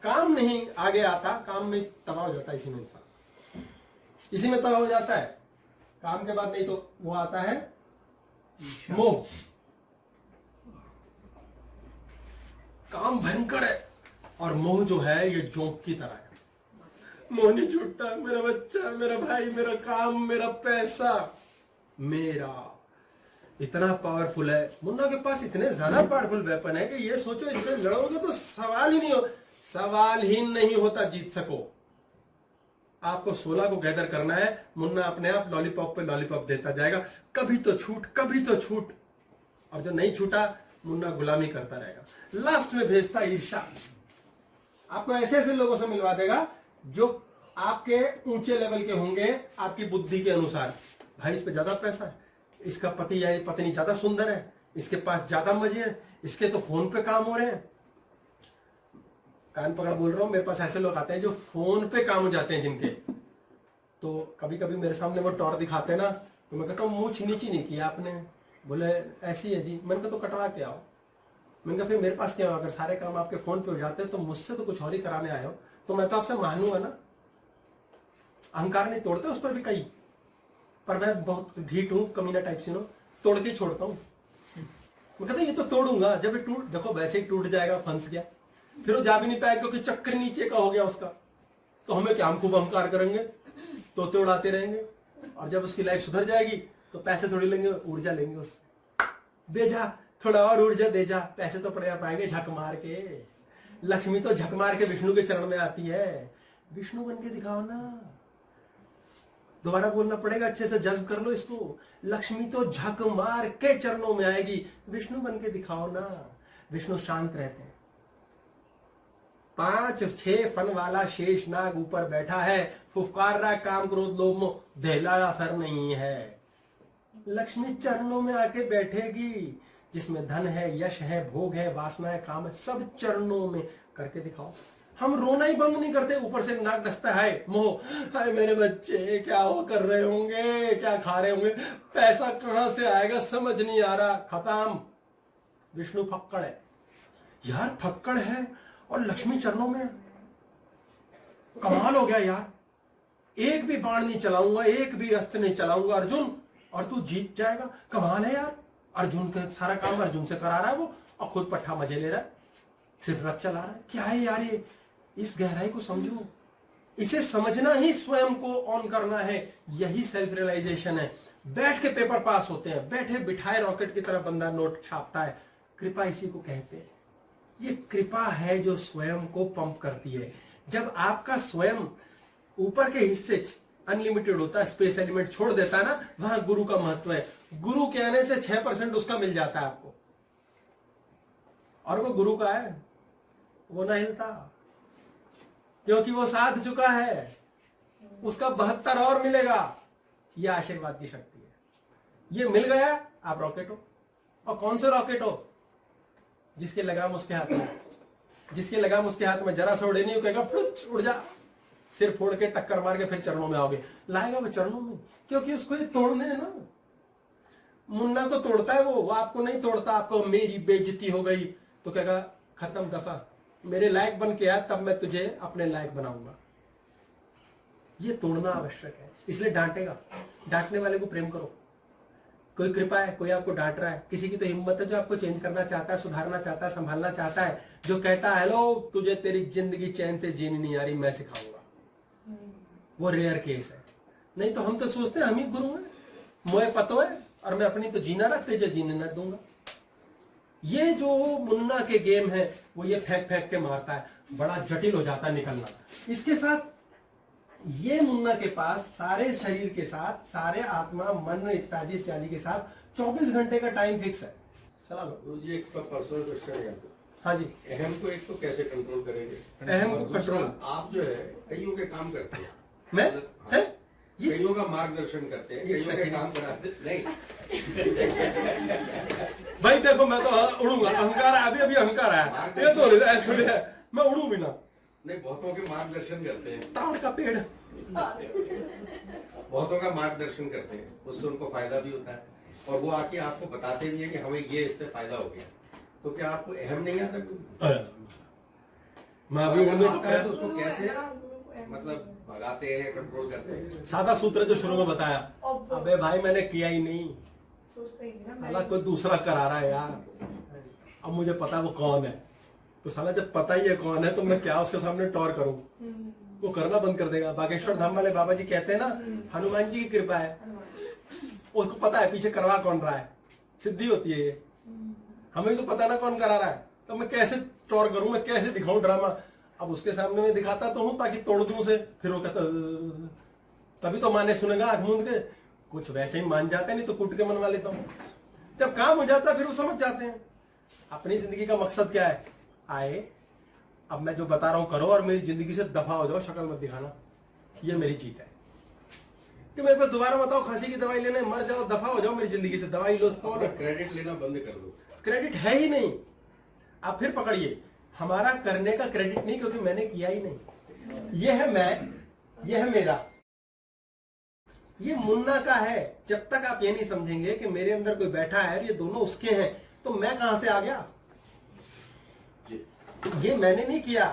काम नहीं आगे आता, काम में तबाह हो जाता है, इसी में इंसान, इसी में तबाह हो जाता है। काम के बाद नहीं तो वो आता है मोह। काम भयंकर है और मोह जो है ये जोंक की तरह है। मोह नहीं छूटता, मेरा बच्चा, मेरा भाई, मेरा काम, मेरा पैसा, मेरा इतना पावरफुल है। मुन्ना के पास इतने ज्यादा पावरफुल वेपन है कि ये सोचो इससे लड़ोगे तो सवाल ही नहीं होता जीत सको। आपको 16 को गैदर करना है, मुन्ना अपने आप लॉलीपॉप पे लॉलीपॉप देता जाएगा, कभी तो छूट, कभी तो छूट। और जो नहीं छूटा, मुन्ना गुलामी करता रहेगा। लास्ट में भेजता ईर्ष्या। आपको ऐसे ऐसे लोगों से मिलवा देगा जो आपके ऊंचे लेवल के होंगे, आपकी बुद्धि के अनुसार। भाई इस पे ज्यादा पैसा है, इसका पति या पत्नी ज्यादा सुंदर है, इसके पास ज्यादा मजे हैं, इसके तो फोन पे काम हो रहे हैं। कान पकड़ बोल रहा हूं, मेरे पास ऐसे लोग आते हैं जो फोन पे काम हो जाते हैं जिनके। तो कभी कभी मेरे सामने वो टॉर दिखाते ना, तो मैं कहता हूँ मूछ नीची नहीं किया आपने। बोले ऐसी है जी। मैंने कहा तो कटवा के आओ। मैंने कहा फिर मेरे पास क्या हो, अगर सारे काम आपके फोन पे हो जाते तो मुझसे तो कुछ और ही कराने आए हो, तो मैं तो आपसे मानूंगा ना। अहंकार नहीं तोड़ते उस पर भी कई, पर मैं बहुत ढीठ हूं, कमीना टाइप से नो, तोड़ के छोड़ता हूं। मैं कहता ये तो तोड़ूंगा, जब ये टूट, देखो वैसे ही टूट जाएगा, फंस गया, फिर वो जा भी नहीं पाएगा क्योंकि चक्कर नीचे का हो गया उसका। तो हमें क्या, हम खूब अहंकार करेंगे, तोते उड़ाते रहेंगे, और जब उसकी लाइफ सुधर जाएगी तो पैसे थोड़ी लेंगे, ऊर्जा लेंगे उससे। दे जा थोड़ा और ऊर्जा दे जा, पैसे तो पड़े पाएंगे झक मार के। लक्ष्मी तो झक मार के विष्णु के चरण में आती है। विष्णु बन के दिखाओ ना। दोबारा बोलना पड़ेगा, अच्छे से जज्ब कर लो इसको। लक्ष्मी तो झक मार के चरणों में आएगी, विष्णु बन के दिखाओ ना। विष्णु शांत रहते हैं। 5-6 फन वाला शेष नाग ऊपर बैठा है, फुफकार रहा, काम क्रोध लोभ मोह दहला असर नहीं है। लक्ष्मी चरणों में आके बैठेगी। जिसमें धन है, यश है, भोग है, वासना है, काम है, सब चरणों में करके दिखाओ। हम रोना ही बंद नहीं करते, ऊपर से नाक डसता है मोह। हाय मेरे बच्चे क्या हो कर रहे होंगे, क्या खा रहे होंगे, पैसा कहां से आएगा समझ नहीं आ रहा। खत्म। विष्णु फक्कड़ है यार, फक्कड़ है और लक्ष्मी चरणों में। कमाल हो गया यार। एक भी बाण नहीं चलाऊंगा, एक भी अस्त्र नहीं चलाऊंगा अर्जुन, और तू जीत जाएगा। कमाल है यार। अर्जुन का सारा काम अर्जुन से करा रहा है वो, और खुद पट्टा मजे ले रहा है। सिर्फ रथ चला रहा है। क्या है यार ये, इस गहराई को समझो, इसे समझना ही स्वयं को ऑन करना है। यही सेल्फ रियलाइजेशन है। बैठ के पेपर पास होते हैं, बैठे बिठाए रॉकेट की तरह बंदा नोट छापता है। कृपा इसी को कहते हैं। ये कृपा है जो स्वयं को पंप करती है। जब आपका स्वयं ऊपर के हिस्से अनलिमिटेड होता है, स्पेस एलिमेंट छोड़ देता है ना, वहां गुरु का महत्व है। गुरु के आने से 6% उसका मिल जाता है आपको, और वो गुरु का है, वो ना हिलता, क्योंकि वो साध चुका है। उसका 72 और मिलेगा। यह आशीर्वाद की शक्ति है। ये मिल गया, आप रॉकेट हो। और कौन से रॉकेट हो? जिसके लगाम उसके हाथ में, जिसके लगाम उसके हाथ में जरा सा उड़े नहीं, कहेगा फुट उड़ जा, सिर फोड़ के टक्कर मार के फिर चरणों में आओगे। लाएगा वो चरणों में, क्योंकि उसको ये तोड़ने है ना। मुन्ना को तोड़ता है वो आपको नहीं तोड़ता। आपको मेरी बेइज्जती हो गई तो कहेगा खत्म, दफा, मेरे लायक बन के आ, तब मैं तुझे अपने लायक बनाऊंगा। ये तोड़ना आवश्यक है, इसलिए डांटेगा। डांटने वाले को प्रेम करो। कोई कृपा है, कोई आपको डांट रहा है, किसी की तो हिम्मत है जो आपको चेंज करना चाहता है, सुधारना चाहता है, संभालना चाहता है, जो कहता है हेलो तुझे तेरी जिंदगी चैन से जीनी नहीं आ रही, मैं सिखाऊंगा। वो रेयर केस है। नहीं तो हम तो सोचते हैं हम ही गुरु हैं, मोए पतो है, और मैं अपनी तो जीना रखते जो जीने न दूंगा। ये जो मुन्ना के गेम है वो ये फेंक फेंक के मारता है, बड़ा जटिल हो जाता है निकलना। इसके साथ ये मुन्ना के पास सारे शरीर के साथ, सारे आत्मा मन इत्यादि इत्यादि के साथ 24 घंटे का टाइम फिक्स है। चला लो। तो ये एक पर्सनल क्वेश्चन है आपको। हाँ जी। अहम को एक तो कैसे कंट्रोल करेंगे? अहम को और दूसरा, कंट्रोल आप जो है कईयों के काम करते हैं। मैं हाँ, है ये कईयों का मार्गदर्शन करते हैं, एक कईयों के सेकंड। काम कराते नहीं। भाई देखो, मैं तो उड़ूंगा, अहंकार है, अभी अभी अहंकार है, ये तो ऐसे थोड़ी है, मैं उड़ू भी ना। नहीं, बहुतों के मार्गदर्शन करते हैं, ताड़ का पेड़। बहुतों का मार्गदर्शन करते हैं, उससे उनको फायदा भी होता है, और वो आके आपको बताते भी हैं कि हमें ये इससे फायदा हो गया। तो क्या आपको अहम नहीं आता कोई? मैं अभी अगर उड़ने आता है तो उसको कैसे मतलब भगाते हैं, कंट्रोल करते हैं? सादा सूत्र जो शुरू में बताया, अबे भाई मैंने किया ही नहीं, साला कोई दूसरा करा रहा है यार। अब मुझे पता है वो कौन है, तो साला जब पता ही है कौन है तो मैं क्या उसके सामने टॉर करूं? वो करना बंद कर देगा। बागेश्वर धाम वाले बाबा जी कहते हैं ना, हनुमान जी की कृपा है, उसको पता है पीछे करवा कौन रहा है, सिद्धि होती है ये। हमें तो पता ना कौन करा रहा है, तो मैं कैसे टॉर करूं, मैं कैसे दिखाऊं ड्रामा? अब उसके सामने मैं दिखाता तो हूं ताकि तोड़ दूं उसे, फिर वो कहता तभी तो माने सुनेगा आंख मूंद के। कुछ वैसे ही मान जाते, नहीं तो कूट के मनवा लेता हूं। जब काम हो जाता फिर वो समझ जाते हैं अपनी जिंदगी का मकसद क्या है। आए, अब मैं जो बता रहा हूं करो और मेरी जिंदगी से दफा हो जाओ, शक्ल मत दिखाना, ये मेरी जीत है। कि मेरे पास दोबारा बताओ, खांसी की दवाई लेने, मर जाओ, दफा हो जाओ मेरी जिंदगी से, दवाई लो, अपना क्रेडिट लेना बंद कर दो। क्रेडिट है ही नहीं। आप फिर पकड़िए, हमारा करने का क्रेडिट नहीं, क्योंकि मैंने किया ही नहीं। ये है मैं, ये है मेरा, ये मुन्ना का है। जब तक आप ये नहीं समझेंगे कि मेरे अंदर कोई बैठा है और ये दोनों उसके हैं, तो मैं कहां से आ गया? ये मैंने नहीं किया,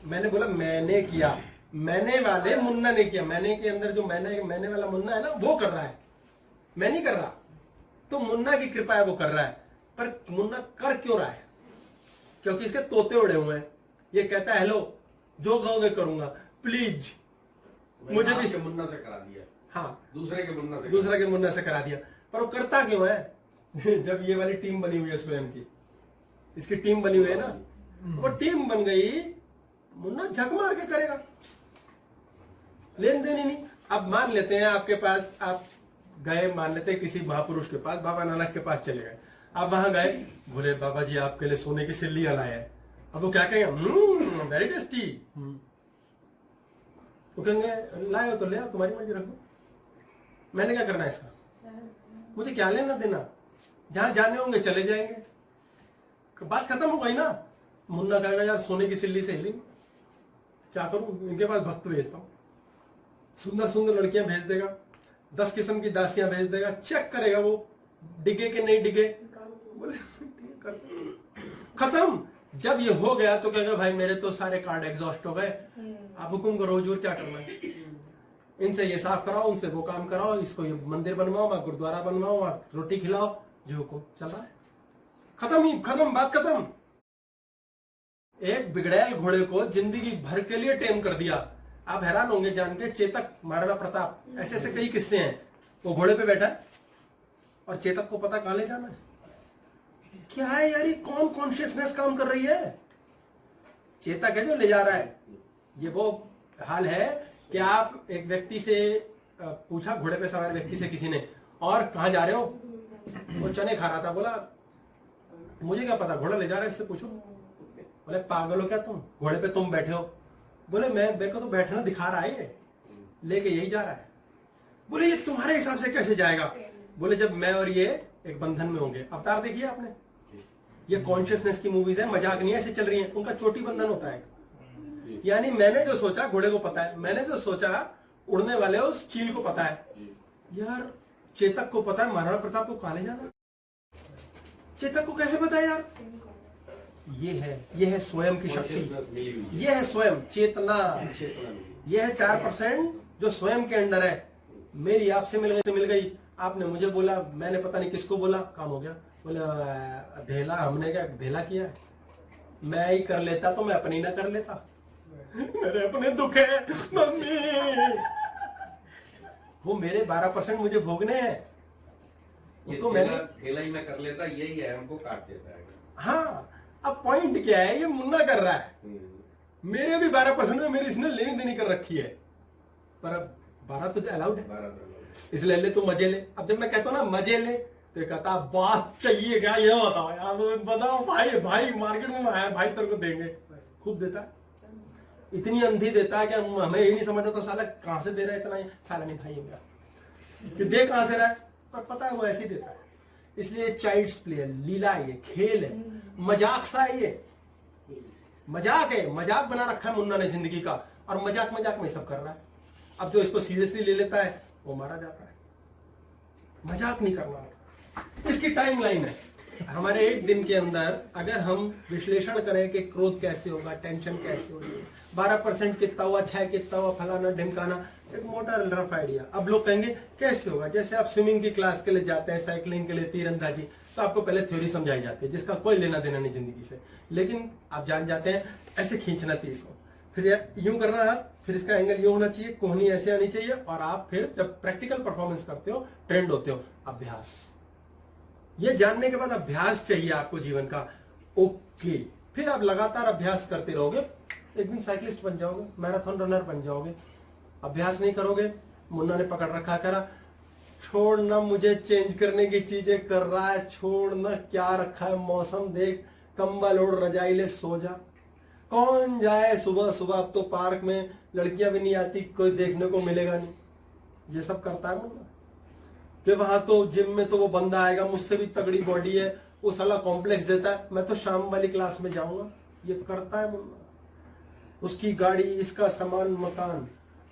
मैंने बोला मैंने किया, मैंने वाले मुन्ना ने किया। मैंने के अंदर जो मैंने वाला मुन्ना है ना, वो कर रहा है, मैं नहीं कर रहा। तो मुन्ना की कृपा है, वो कर रहा है। पर मुन्ना कर क्यों रहा है? क्योंकि इसके तोते उड़े हुए हैं। ये कहता है हेलो, जो कहोगे करूंगा, प्लीज मुझे भी। आपके मुन्ना से करा दिया, हाँ, दूसरे के मुन्ना से दूसरे के मुन्ना से करा दिया। पर वो करता क्यों है? जब ये वाली टीम बनी हुई है स्वयं की, इसकी टीम बनी हुई है ना, वो टीम बन गई, मुन्ना झक मार के करेगा, लेन देन ही नहीं। अब मान लेते हैं आपके पास, आप गए, मान लेते हैं किसी महापुरुष के पास, बाबा नानक के पास चले गए। आप वहां गए, बोले बाबा जी आपके लिए सोने की सिल्लियां लाए हैं। अब वो क्या कहेंगे? Very tasty. वो कहेंगे लाए हो तो ले आओ, तुम्हारी मर्जी, रख दो, मैंने क्या करना है इसका, मुझे क्या लेना देना, जहां जाने होंगे चले जाएंगे, बात खत्म हो गई ना। मुन्ना कहेगा यार सोने की सिल्ली से हिली, क्या करूं, इनके पास भक्त भेजता हूं, सुंदर सुंदर लड़कियां भेज देगा, 10 किस्म की दासियां भेज देगा, चेक करेगा वो डिगे कि नहीं डिगे, बोले खत्म। जब ये हो गया तो कहेगा भाई मेरे तो सारे कार्ड एग्जॉस्ट हो गए, आप हुक्म करो हुजूर, क्या करना है? इनसे ये साफ कराओ, उनसे वो काम कराओ, इसको ये मंदिर बनवाओ, वहां गुरुद्वारा बनवाओ, वहां रोटी खिलाओ, जो हुक्म चल रहा है। खत्म ही खत्म, बात खत्म। एक बिगड़ैल घोड़े को जिंदगी भर के लिए टेम कर दिया। आप हैरान होंगे जान के, चेतक, महाराणा प्रताप, ऐसे ऐसे कई किस्से हैं। वो घोड़े पे बैठा है और चेतक को पता कहां ले जाना है। क्या है यार, ये कौन कॉन्शियसनेस काम कर रही है? चेतक है जो ले जा रहा है। ये वो हाल है कि आप एक व्यक्ति से पूछा, घोड़े पे सवार व्यक्ति से किसी ने, और कहां जा रहे हो? वो चने खा रहा था। बोला मुझे क्या पता, घोड़ा ले जा रहा है, इससे पूछो। बोले पागल हो क्या तुम, घोड़े पे तुम बैठे हो? बोले मेरे को तो बैठना दिखा रहा है, ये लेके यही जा रहा है। बोले ये तुम्हारे हिसाब से कैसे जाएगा? बोले जब मैं और ये एक बंधन में होंगे। अवतार देखिए आपने, ये कॉन्शियसनेस की मूवीज है, मजाक नहीं है, ऐसे चल रही है। उनका चोटी बंधन होता है। यानी मैंने जो सोचा घोड़े को पता है, मैंने जो सोचा उड़ने वाले उस चील को पता है। यार चेतक को पता है महाराणा प्रताप को कहां ले जाना। चेतक को कैसे पता है यार? ये है स्वयं की शक्ति, ये है स्वयं चेतना, ये है 4% जो स्वयं के अंदर है। मेरी आपसे मिल गई, आपने मुझे बोला, मैंने पता नहीं किसको बोला, काम हो गया। बोले धेला, हमने क्या धेला किया है? मैं ही कर लेता तो मैं अपने ही ना कर लेता। मेरे अपने दुख है मम्मी, वो मेरे 12% मुझे भोगने हैं। उसको मैंने खेला ही मैं कर लेता, यही है, हमको काट देता है। हाँ, अब पॉइंट क्या है, ये मुन्ना कर रहा है। मेरे भी 12% में मेरी इसने लेनी देनी कर रखी है, पर अब 12 तो अलाउड है, इसलिए ले तो मजे ले। अब जब मैं कहता हूँ ना मजे ले, तो कहता बात चाहिए क्या, ये बताओ यार, बताओ भाई मार्केट में आया भाई, तेरे को देंगे। खूब देता है, इतनी अंधी देता है कि हमें यही नहीं समझ आता साला कहां से दे रहा है इतना। साला नहीं भाई है मेरा, कि दे कहां से रहा है, पर पता है वो ऐसे ही देता है। इसलिए चाइल्ड्स प्ले, लीला है, ये खेल है, मजाक सा है, ये मजाक है, मजाक बना रखा है मुन्ना ने जिंदगी का, और मजाक मजाक में सब कर रहा है। अब जो इसको सीरियसली ले लेता है वो मारा जाता है। मजाक नहीं करना। इसकी टाइमलाइन है, हमारे एक दिन के अंदर अगर हम विश्लेषण करें कि क्रोध कैसे होगा, टेंशन कैसे होगी, 12% कितना हुआ, 6 कितना हुआ, फलाना ढिमकाना, एक मोटा रफ आइडिया। अब लोग कहेंगे कैसे होगा? जैसे आप स्विमिंग की क्लास के लिए जाते हैं, साइकिलिंग के लिए, तीरंदाजी, तो आपको पहले थ्योरी समझाई जाती है जिसका कोई लेना देना नहीं जिंदगी से, लेकिन आप जान जाते हैं ऐसे खींचना तीर को, फिर यूं करना हाथ, फिर इसका एंगल यूं होना चाहिए, कोहनी ऐसे आनी चाहिए, और आप फिर जब प्रैक्टिकल परफॉर्मेंस करते हो, ट्रेंड होते हो। अभ्यास, ये जानने के बाद अभ्यास चाहिए आपको जीवन का। ओके, फिर आप लगातार अभ्यास करते रहोगे, एक दिन साइकिलिस्ट बन जाओगे, मैराथन रनर बन जाओगे। अभ्यास नहीं करोगे, मुन्ना ने पकड़ रखा, करा छोड़ना, मुझे चेंज करने की चीजें कर रहा है, छोड़ना, क्या रखा है, मौसम देख, कंबल ओढ़, रजाई ले, सो जा। कौन जाए सुबह सुबह, अब तो पार्क में लड़कियां भी नहीं आती, कोई देखने को मिलेगा नहीं, ये सब करता है मुन्ना। फिर वहां तो जिम में तो वो बंदा आएगा, मुझसे भी तगड़ी बॉडी है, वो साला कॉम्प्लेक्स देता है, मैं तो शाम वाली क्लास में जाऊंगा, ये करता है मुन्ना। उसकी गाड़ी, इसका सामान, मकान।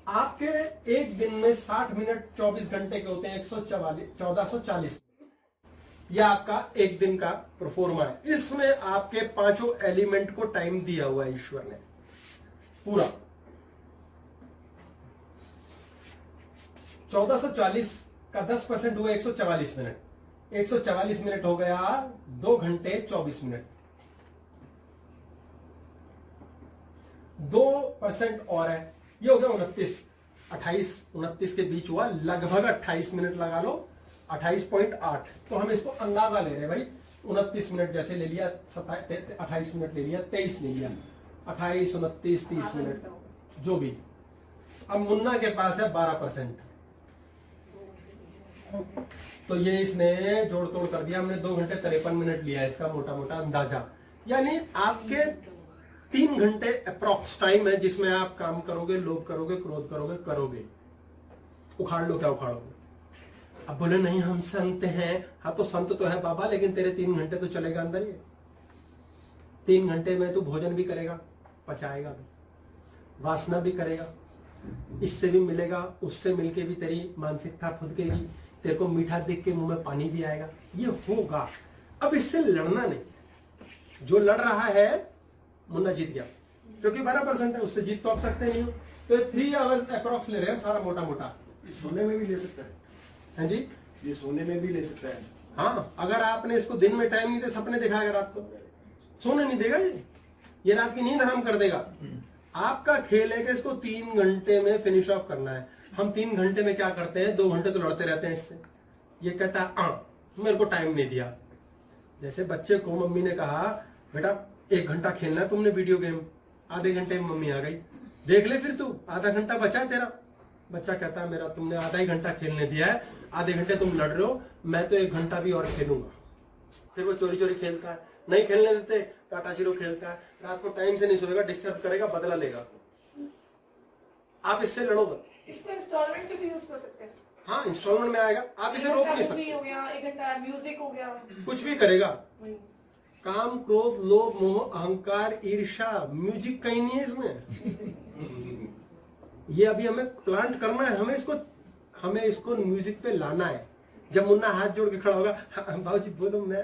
आपके एक दिन में 60 मिनट 24 घंटे के होते हैं, 1440, यह आपका एक दिन का परफॉर्मा है। इसमें आपके 5 एलिमेंट को टाइम दिया हुआ है ईश्वर ने पूरा। 1440 का 10% हुआ 144 मिनट, 144 मिनट हो गया 2 घंटे 24 मिनट। 2% और है, ये हो गया 29, 28, 29 के बीच हुआ, लगभग 28 मिनट लगा लो, 28.8। तो हम इसको अंदाजा ले रहे हैं भाई, 29 मिनट जैसे ले लिया, 28 मिनट ले लिया, 23 ले लिया, 28, 29, 30 मिनट जो भी। अब मुन्ना के पास है 12%, तो ये इसने जोड़ तोड़ कर दिया, हमने 2 घंटे 53 मिनट लिया है इसका मोटा मोटा अंदाजा। यानी आपके 3 घंटे अप्रॉक्स टाइम है जिसमें आप काम करोगे, लोभ करोगे, क्रोध करोगे। उखाड़ लो क्या उखाड़ोगे? अब बोले नहीं हम संत हैं, हाँ तो संत तो है बाबा, लेकिन तेरे 3 घंटे तो चलेगा अंदर ये। 3 घंटे में तू भोजन भी करेगा, पचाएगा भी, वासना भी करेगा, इससे भी मिलेगा, उससे मिलके भी तेरी मानसिकता फुदकेगी, तेरे को मीठा देख के मुंह में पानी भी आएगा, ये होगा। अब इससे लड़ना नहीं, जो लड़ रहा है मुन्ना जीत गया, क्योंकि 12% है, उससे जीत तो आप सकते नहीं हो। तो 3 आवर्स अप्रॉक्स ले रहे हैं सारा मोटा मोटा। सोने में भी ले सकता है, हाँ जी, ये सोने में भी ले सकता है। हाँ, अगर आपने इसको दिन में टाइम नहीं दे, सपने दिखाएगा रात को, सोने नहीं देगा ये। ये रात की नींद हराम कर देगा। आपका खेल है कि इसको 3 घंटे में फिनिश ऑफ करना है। हम 3 घंटे में क्या करते हैं, 2 घंटे तो लड़ते रहते हैं इससे। ये कहता है मेरे को टाइम नहीं दिया। जैसे बच्चे को मम्मी ने कहा बेटा 1 घंटा खेलना है तुमने वीडियो गेम, आधे घंटे में मम्मी आ गई, देख ले फिर तू, आधा घंटा बचा है तेरा। बच्चा कहता है मेरा तुमने आधा ही घंटा खेलने दिया है, आधे घंटे तुम लड़ रहे हो, मैं तो 1 घंटा भी और खेलूंगा। फिर वो चोरी चोरी खेलता है, नहीं खेलने देते, काटा जीरो खेलता है, रात को टाइम से नहीं सोएगा, डिस्टर्ब करेगा, बदला लेगा। आप इससे लड़ोगे। इसको इंस्टॉलमेंट भी यूज कर सकते हैं। हाँ, इंस्टॉलमेंट में आएगा, आप इसे रोक नहीं movie सकते। हो गया, 1 घंटा म्यूजिक हो गया, कुछ भी करेगा। वही। काम, क्रोध, लोभ, मोह, अहंकार, ईर्ष्या, म्यूजिक कहीं नहीं है इसमें। ये अभी हमें प्लांट करना है, हमें इसको म्यूजिक पे लाना है। जब मुन्ना हाथ जोड़ के खड़ा होगा, भाजी बोलो, मैं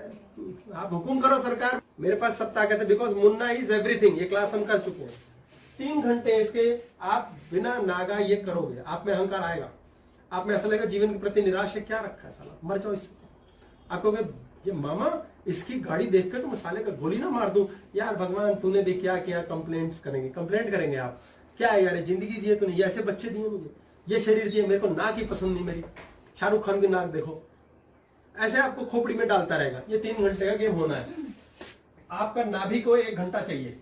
आप हुकुम करो सरकार, मेरे पास सब ताकत है, बिकॉज मुन्ना इज एवरीथिंग। ये क्लास हम कर चुके हैं। 3 घंटे इसके आप बिना नागा ये करोगे, आप में अहंकार आएगा, आप में ऐसा लगेगा जीवन के प्रति निराश है, क्या रखा है साला, मर जाओ इससे। आप कहोगे ये मामा इसकी गाड़ी देख कर तो मसाले का गोली ना मार दूं, यार भगवान तूने भी क्या किया, कंप्लेंट्स करेंगे, कंप्लेंट करेंगे आप। क्या है यार, जिंदगी दी है तूने, ये ऐसे बच्चे दिए मुझे, ये शरीर दिए, मेरे को नाक ही पसंद नहीं मेरी, शाहरुख खान की नाक देखो, ऐसे आपको खोपड़ी में डालता रहेगा। ये 3 घंटे का गेम होना है। आपका नाभि को 1 घंटा चाहिए।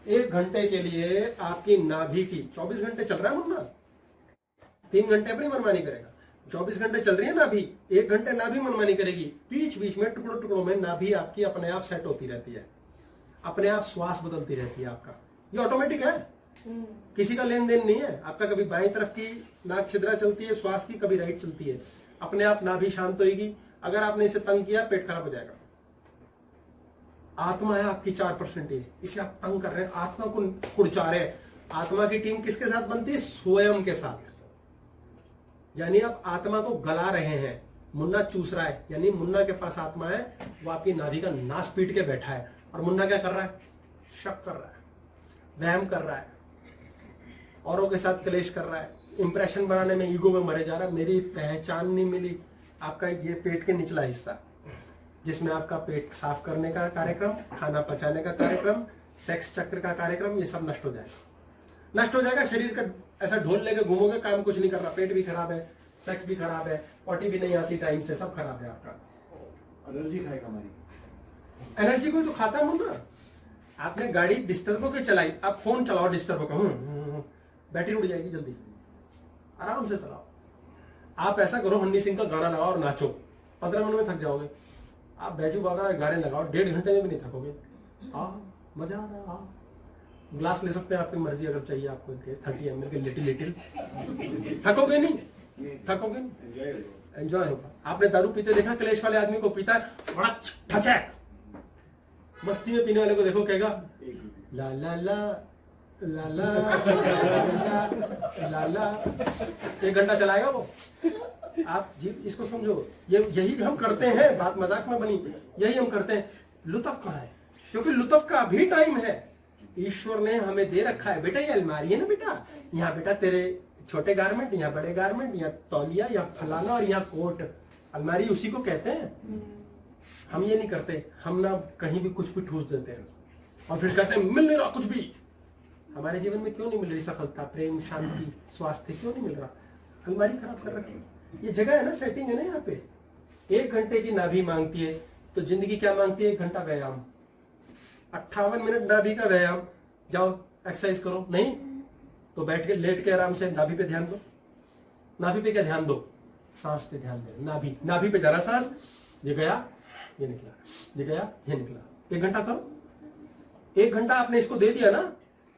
1 घंटे के लिए आपकी नाभि की 24 घंटे चल रहा है मुन्ना, 3 घंटे अपनी मनमानी करेगा, 24 घंटे चल रही है नाभि, 1 घंटे नाभि मनमानी करेगी। बीच बीच में टुकड़ों टुकड़ों में नाभि आपकी अपने आप सेट होती रहती है, अपने आप श्वास बदलती रहती है आपका। ये ऑटोमेटिक है, किसी का लेन देन नहीं है। आपका कभी बाएं तरफ की नाक छिद्रा चलती है श्वास की, कभी राइट चलती है, अपने आप नाभि शांत होगी। अगर आपने इसे तंग किया पेट खराब हो जाएगा। आत्मा है आपकी 4% है, इसे आप तंग कर रहे हैं, आत्मा को कुड़चा रहे हैं। आत्मा की टीम किसके साथ बनती है, स्वयं के साथ। यानी आप आत्मा को गला रहे हैं, मुन्ना चूस रहा है, यानी मुन्ना के पास आत्मा है, वो आपकी नाभि का नास पीट के बैठा है। और मुन्ना क्या कर रहा है, शक कर रहा है, वहम कर रहा है, औरों के साथ क्लेश कर रहा है, इंप्रेशन बनाने में ईगो में मरे जा रहा है। मेरी पहचान नहीं मिली। आपका ये पेट के निचला हिस्सा, जिसमें आपका पेट साफ करने का कार्यक्रम, खाना पचाने का कार्यक्रम, सेक्स चक्र का कार्यक्रम, ये सब नष्ट हो जाएगा। नष्ट हो जाएगा। शरीर का ऐसा ढोल लेके घूमोगे, काम कुछ नहीं कर रहा, पेट भी खराब है, सेक्स भी खराब है, पॉटी भी नहीं आती टाइम से, सब खराब है आपका। एनर्जी खाएगा हमारी, एनर्जी को तो खाता है मुन्ना। आपने गाड़ी डिस्टर्बो के चलाई, आप फोन चलाओ डिस्टर्बो का, बैटरी उड़ जाएगी जल्दी। आराम से चलाओ। आप ऐसा करो, हनी सिंह का गाना लगाओ और नाचो, 15 मिनट में थक जाओगे। आप बैजू बागा गाने लगाओ, 1.5 घंटे में भी नहीं थकोगे। मजा आ रहा है। ग्लास ले सकते हैं, आपकी मर्जी, अगर चाहिए आपको 30 ml के लिटिल। थकोगे नहीं, थकोगे नहीं, एंजॉय होगा। आपने दारू पीते देखा, क्लेश वाले आदमी को पीता है बड़ा ठचैक, मस्ती में पीने वाले को देखो, कहेगा ला ला ला ला ला ला ला। 1 घंटा चलाएगा वो। आप जी इसको समझो, यही हम करते हैं, बात मजाक में बनी, यही हम करते हैं। लुत्फ कहाँ है, क्योंकि लुत्फ का भी टाइम है। ईश्वर ने हमें दे रखा है, बेटा ये अलमारी है ना बेटा, यहाँ बेटा तेरे छोटे गारमेंट, यहाँ बड़े गारमेंट, यहाँ तौलिया, यहाँ फलाना और यहाँ कोट। अलमारी उसी को कहते हैं। हम ये नहीं करते, हम ना कहीं भी कुछ भी ठूस देते हैं और फिर कहते हैं मिल नहीं रहा कुछ भी। हमारे जीवन में क्यों नहीं मिल रही सफलता, प्रेम, शांति, स्वास्थ्य, क्यों नहीं मिल रहा? अलमारी खराब कर रखी है। ये जगह है ना, सेटिंग है ना यहाँ पे। 1 घंटे की नाभि मांगती है, तो जिंदगी क्या मांगती है, 1 घंटा व्यायाम, 58 मिनट नाभि का व्यायाम। जाओ एक्सरसाइज करो, नहीं तो बैठ के लेट के आराम से नाभि पे ध्यान दो। नाभि पे क्या ध्यान दो, सांस पे ध्यान दो। नाभि, नाभि पे जरा सांस, ये गया ये निकला, ये गया ये निकला। 1 घंटा करो। 1 घंटा आपने इसको दे दिया ना,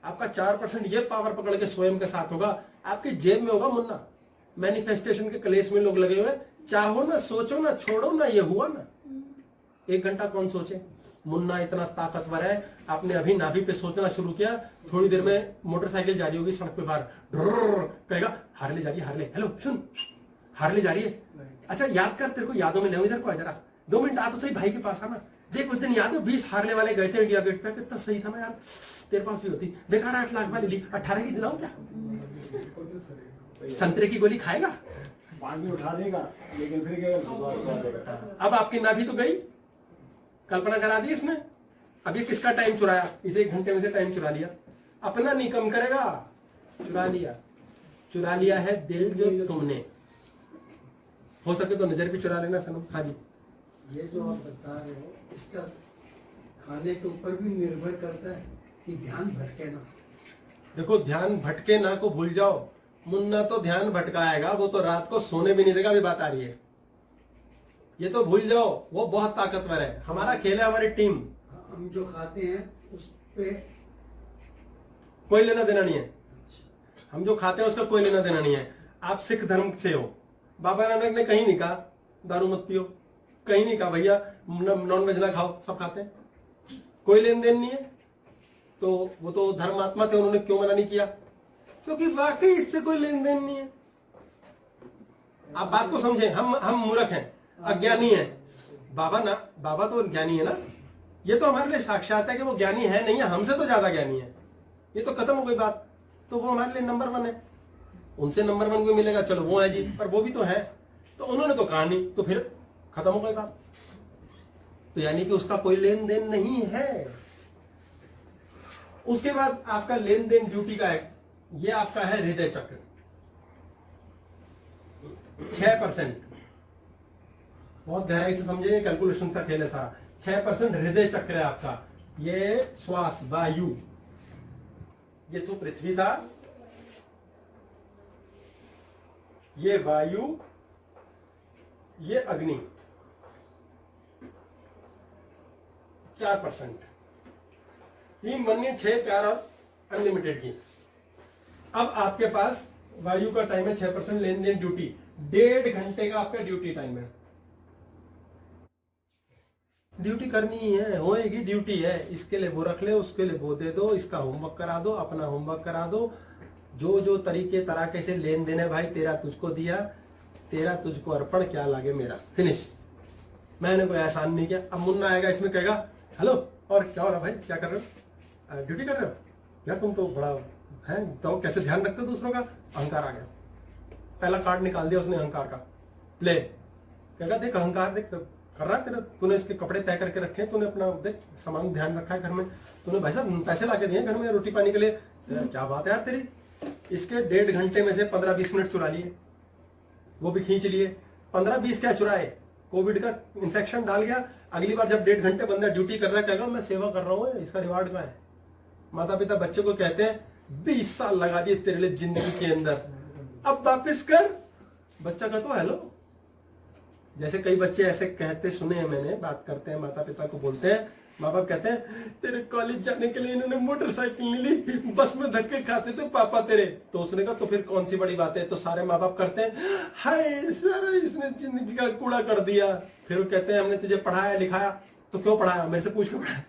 आपका 4% ये पावर पकड़ के स्वयं के साथ होगा, आपके जेब में होगा मुन्ना। मैनिफेस्टेशन के क्लेश में लोग लगे हुए, चाहो ना, सोचो ना, छोड़ो ना, ये हुआ ना। 1 घंटा कौन सोचे? मुन्ना इतना ताकतवर है। आपने अभी नाभि पे सोचना शुरू किया, थोड़ी देर में मोटरसाइकिल जा रही होगी सड़क पे बाहर, कहेगा हार्ले जा रही है, हार्ले, हेलो सुन, हार्ले जा रही है। अच्छा याद कर, तेरे को यादों में ले, इधर को आ जरा, 2 मिनट आ तो सही भाई के पास आना। देख उस दिन याद है 20 हार्ले वाले गए थे इंडिया गेट पे, कितना सही था ना यार, तेरे पास भी होती। बेकार 8 लाख वाली ली, 18 की दिलाऊं क्या? संतरे की गोली खाएगा, पानी उठा देगा, लेकिन फिर क्या, अब आपकी नाभि तो गई, कल्पना करा दी इसने। अब ये किसका टाइम चुराया? इस 1 घंटे में से टाइम चुरा लिया। अपना नहीं कम करेगा, चुरा लिया। चुरा लिया है दिल जो तुमने। हो सके तो नजर भी चुरा लेना सनम। हाँ जी। ये जो आप बता रहे हो इसका खाने के ऊपर भी निर्भर करता है कि ध्यान भटके ना। देखो, ध्यान भटके ना को भूल जाओ। मुन्ना तो ध्यान भटकाएगा, वो तो रात को सोने भी नहीं देगा। अभी बात आ रही है, ये तो भूल जाओ। वो बहुत ताकतवर है। हमारा खेल है, हमारी टीम। हम जो खाते हैं उस पे कोई लेना देना नहीं है। हम जो खाते हैं उसका कोई लेना देना नहीं है। आप सिख धर्म से हो, बाबा नानक ने कहीं नहीं कहा दारू मत पियो, कहीं नहीं कहा भैया नॉन वेज ना खाओ, सब खाते हैं, कोई लेन देन नहीं है। तो वो तो धर्मात्मा थे, उन्होंने क्यों मना नहीं किया? क्योंकि वाकई इससे कोई लेन देन नहीं है। आप बात को समझे। हम मूर्ख हैं, अज्ञानी हैं। बाबा तो ज्ञानी है ना। ये तो हमारे लिए साक्षात है कि वो ज्ञानी है नहीं है, हमसे तो ज्यादा ज्ञानी है। ये तो खत्म हो गई बात। तो वो हमारे लिए नंबर 1 है। उनसे नंबर 1 को मिलेगा, चलो वो है जी, पर वो भी तो है। तो उन्होंने तो कहा नहीं, तो फिर खत्म हो गई बात। तो यानी कि उसका कोई लेन देन नहीं है। उसके बाद आपका लेन देन ड्यूटी का है। ये आपका है हृदय चक्र, 6%। बहुत गहराई से समझे, कैलकुलेशन का खेल है सारा। 6% हृदय चक्र है आपका। ये श्वास, वायु, ये तो पृथ्वी था, ये वायु, ये अग्नि, 4%। 3 बनिए 6, 4 और अनलिमिटेड की। अब आपके पास वायु का टाइम है 6% लेन देन ड्यूटी। 1.5 घंटे का आपका ड्यूटी टाइम है। ड्यूटी करनी ही है, होएगी, ड्यूटी है। इसके लिए वो रख ले, उसके लिए वो दे दो, इसका होमवर्क करा दो, अपना होमवर्क करा दो। जो जो तरीके तराके से लेन देन है भाई, तेरा तुझको दिया, तेरा तुझको अर्पण, क्या लागे मेरा। फिनिश। मैंने कोई एहसान नहीं किया। अब मुन्ना आएगा, इसमें कहेगा हेलो और क्या हो रहा भाई, क्या कर रहे हो, ड्यूटी कर रहे हो यार, तुम तो बड़ा है, तो कैसे ध्यान रखते हो दूसरों का। अहंकार आ गया, पहला कार्ड निकाल दिया उसने अहंकार का। ले, कहेगा देख अहंकार देख, कर रहा है तेरा, तूने इसके कपड़े तय करके रखे हैं, तूने अपना देख सामान ध्यान रखा है घर में, तूने भाई साहब पैसे ला के दिए घर में रोटी पानी के लिए, क्या बात है यार तेरी। इसके 1.5 घंटे में से 15-20 मिनट चुरा लिए, वो भी खींच लिए। 15-20 क्या चुराए, कोविड का इंफेक्शन डाल गया। अगली बार जब 1.5 घंटे बंदा ड्यूटी कर रहा है, कहेगा मैं सेवा कर रहा हूँ, इसका रिवार्ड क्या है। माता पिता बच्चों को कहते हैं 20 साल लगा दिए तेरे लिए जिंदगी के अंदर, अब वापिस कर। बच्चा कहता है हेलो। जैसे कई बच्चे ऐसे कहते सुने हैं मैंने, बात करते हैं, माता पिता को बोलते हैं, माँ बाप कहते हैं तेरे कॉलेज जाने के लिए इन्होंने मोटरसाइकिल ली, बस में धक्के खाते थे पापा तेरे। तो उसने कहा तो फिर कौन सी बड़ी बात है। तो सारे माँ बाप करते हैं हाय सारा इसने जिंदगी का कूड़ा कर दिया। फिर वो कहते हैं हमने तुझे पढ़ाया लिखाया, तो क्यों पढ़ाया, मेरे से पूछ के पढ़ाया।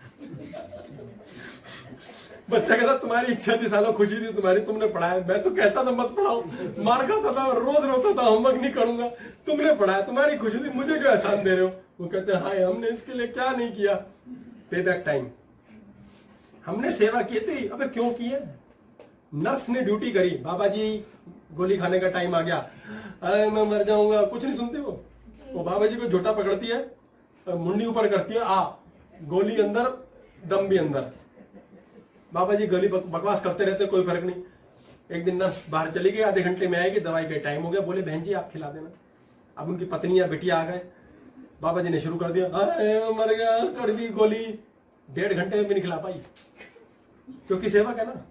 बच्चा कहता तुम्हारी इच्छा थी, सालों खुशी थी तुम्हारी, तुमने पढ़ाया। मैं तो कहता था मत पढ़ाओ, मार खाता था, रोज रोता था, होमवर्क नहीं करूंगा, तुमने पढ़ाया, तुम्हारी खुशी थी, मुझे क्यों एहसान दे रहे हो। वो कहते हैं हाय हमने इसके लिए क्या नहीं किया। पे बैक टाइम, हमने सेवा की थी, अबे क्यों की है। नर्स ने ड्यूटी करी, बाबा जी गोली खाने का टाइम आ गया, अरे मैं मर जाऊंगा, कुछ नहीं सुनती वो बाबा जी को झोटा पकड़ती है, मुंडी ऊपर करती है, आ गोली अंदर दम भी अंदर। बाबा जी गली बकवास करते रहते, कोई फर्क नहीं। एक दिन नर्स बाहर चली गई, आधे घंटे में आएगी, दवाई का टाइम हो गया, बोले बहन जी आप खिला देना। अब उनकी पत्नी या बेटिया आ गए, बाबा जी ने शुरू कर दिया, अरे मर गया, कड़वी गोली। 1.5 घंटे में भी नहीं खिला पाई, क्योंकि सेवक है ना।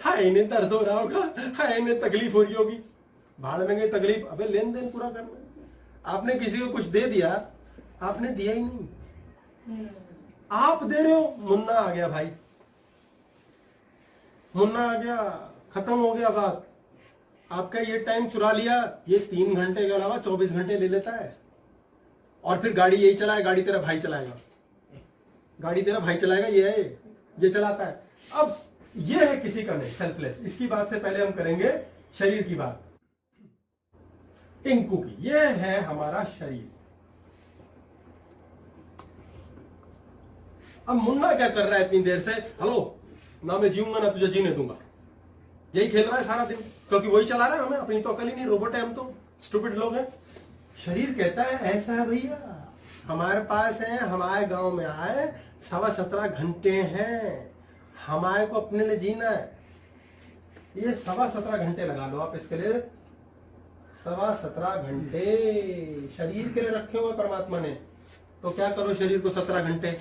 हाय इन्हें दर्द हो रहा होगा, हाय इन्हें तकलीफ हो रही होगी, भाड़ में गई तकलीफ। अबे लेन देन पूरा करना। आपने किसी को कुछ दे दिया, आपने दिया ही नहीं, आप दे रहे हो। मुन्ना आ गया भाई, मुन्ना आ गया, खत्म हो गया बात। आपका ये टाइम चुरा लिया, ये 3 घंटे के अलावा 24 घंटे ले लेता है। और फिर गाड़ी यही चलाए, गाड़ी तेरा भाई चलाएगा, गाड़ी तेरा भाई चलाएगा, ये चलाता है। अब ये है किसी का नहीं, सेल्फलेस। इसकी बात से पहले हम करेंगे शरीर की बात, टिंकू की। ये है हमारा शरीर। अब मुन्ना क्या कर रहा है इतनी देर से, हेलो ना मैं जीऊंगा ना तुझे जीने दूंगा, यही खेल रहा है सारा दिन, क्योंकि वही चला रहा है हमें, अपनी तो अकल ही नहीं, रोबोट है हम तो, स्टूपिड लोग हैं। शरीर कहता है ऐसा है भैया, हमारे पास है, हमारे गांव में आए, 17.5 घंटे हैं, हमारे को अपने लिए जीना है। ये 17.5 घंटे लगा लो आप इसके लिए, 17.5 घंटे शरीर के लिए रखे हुए परमात्मा ने। तो क्या करो शरीर को 17 घंटे,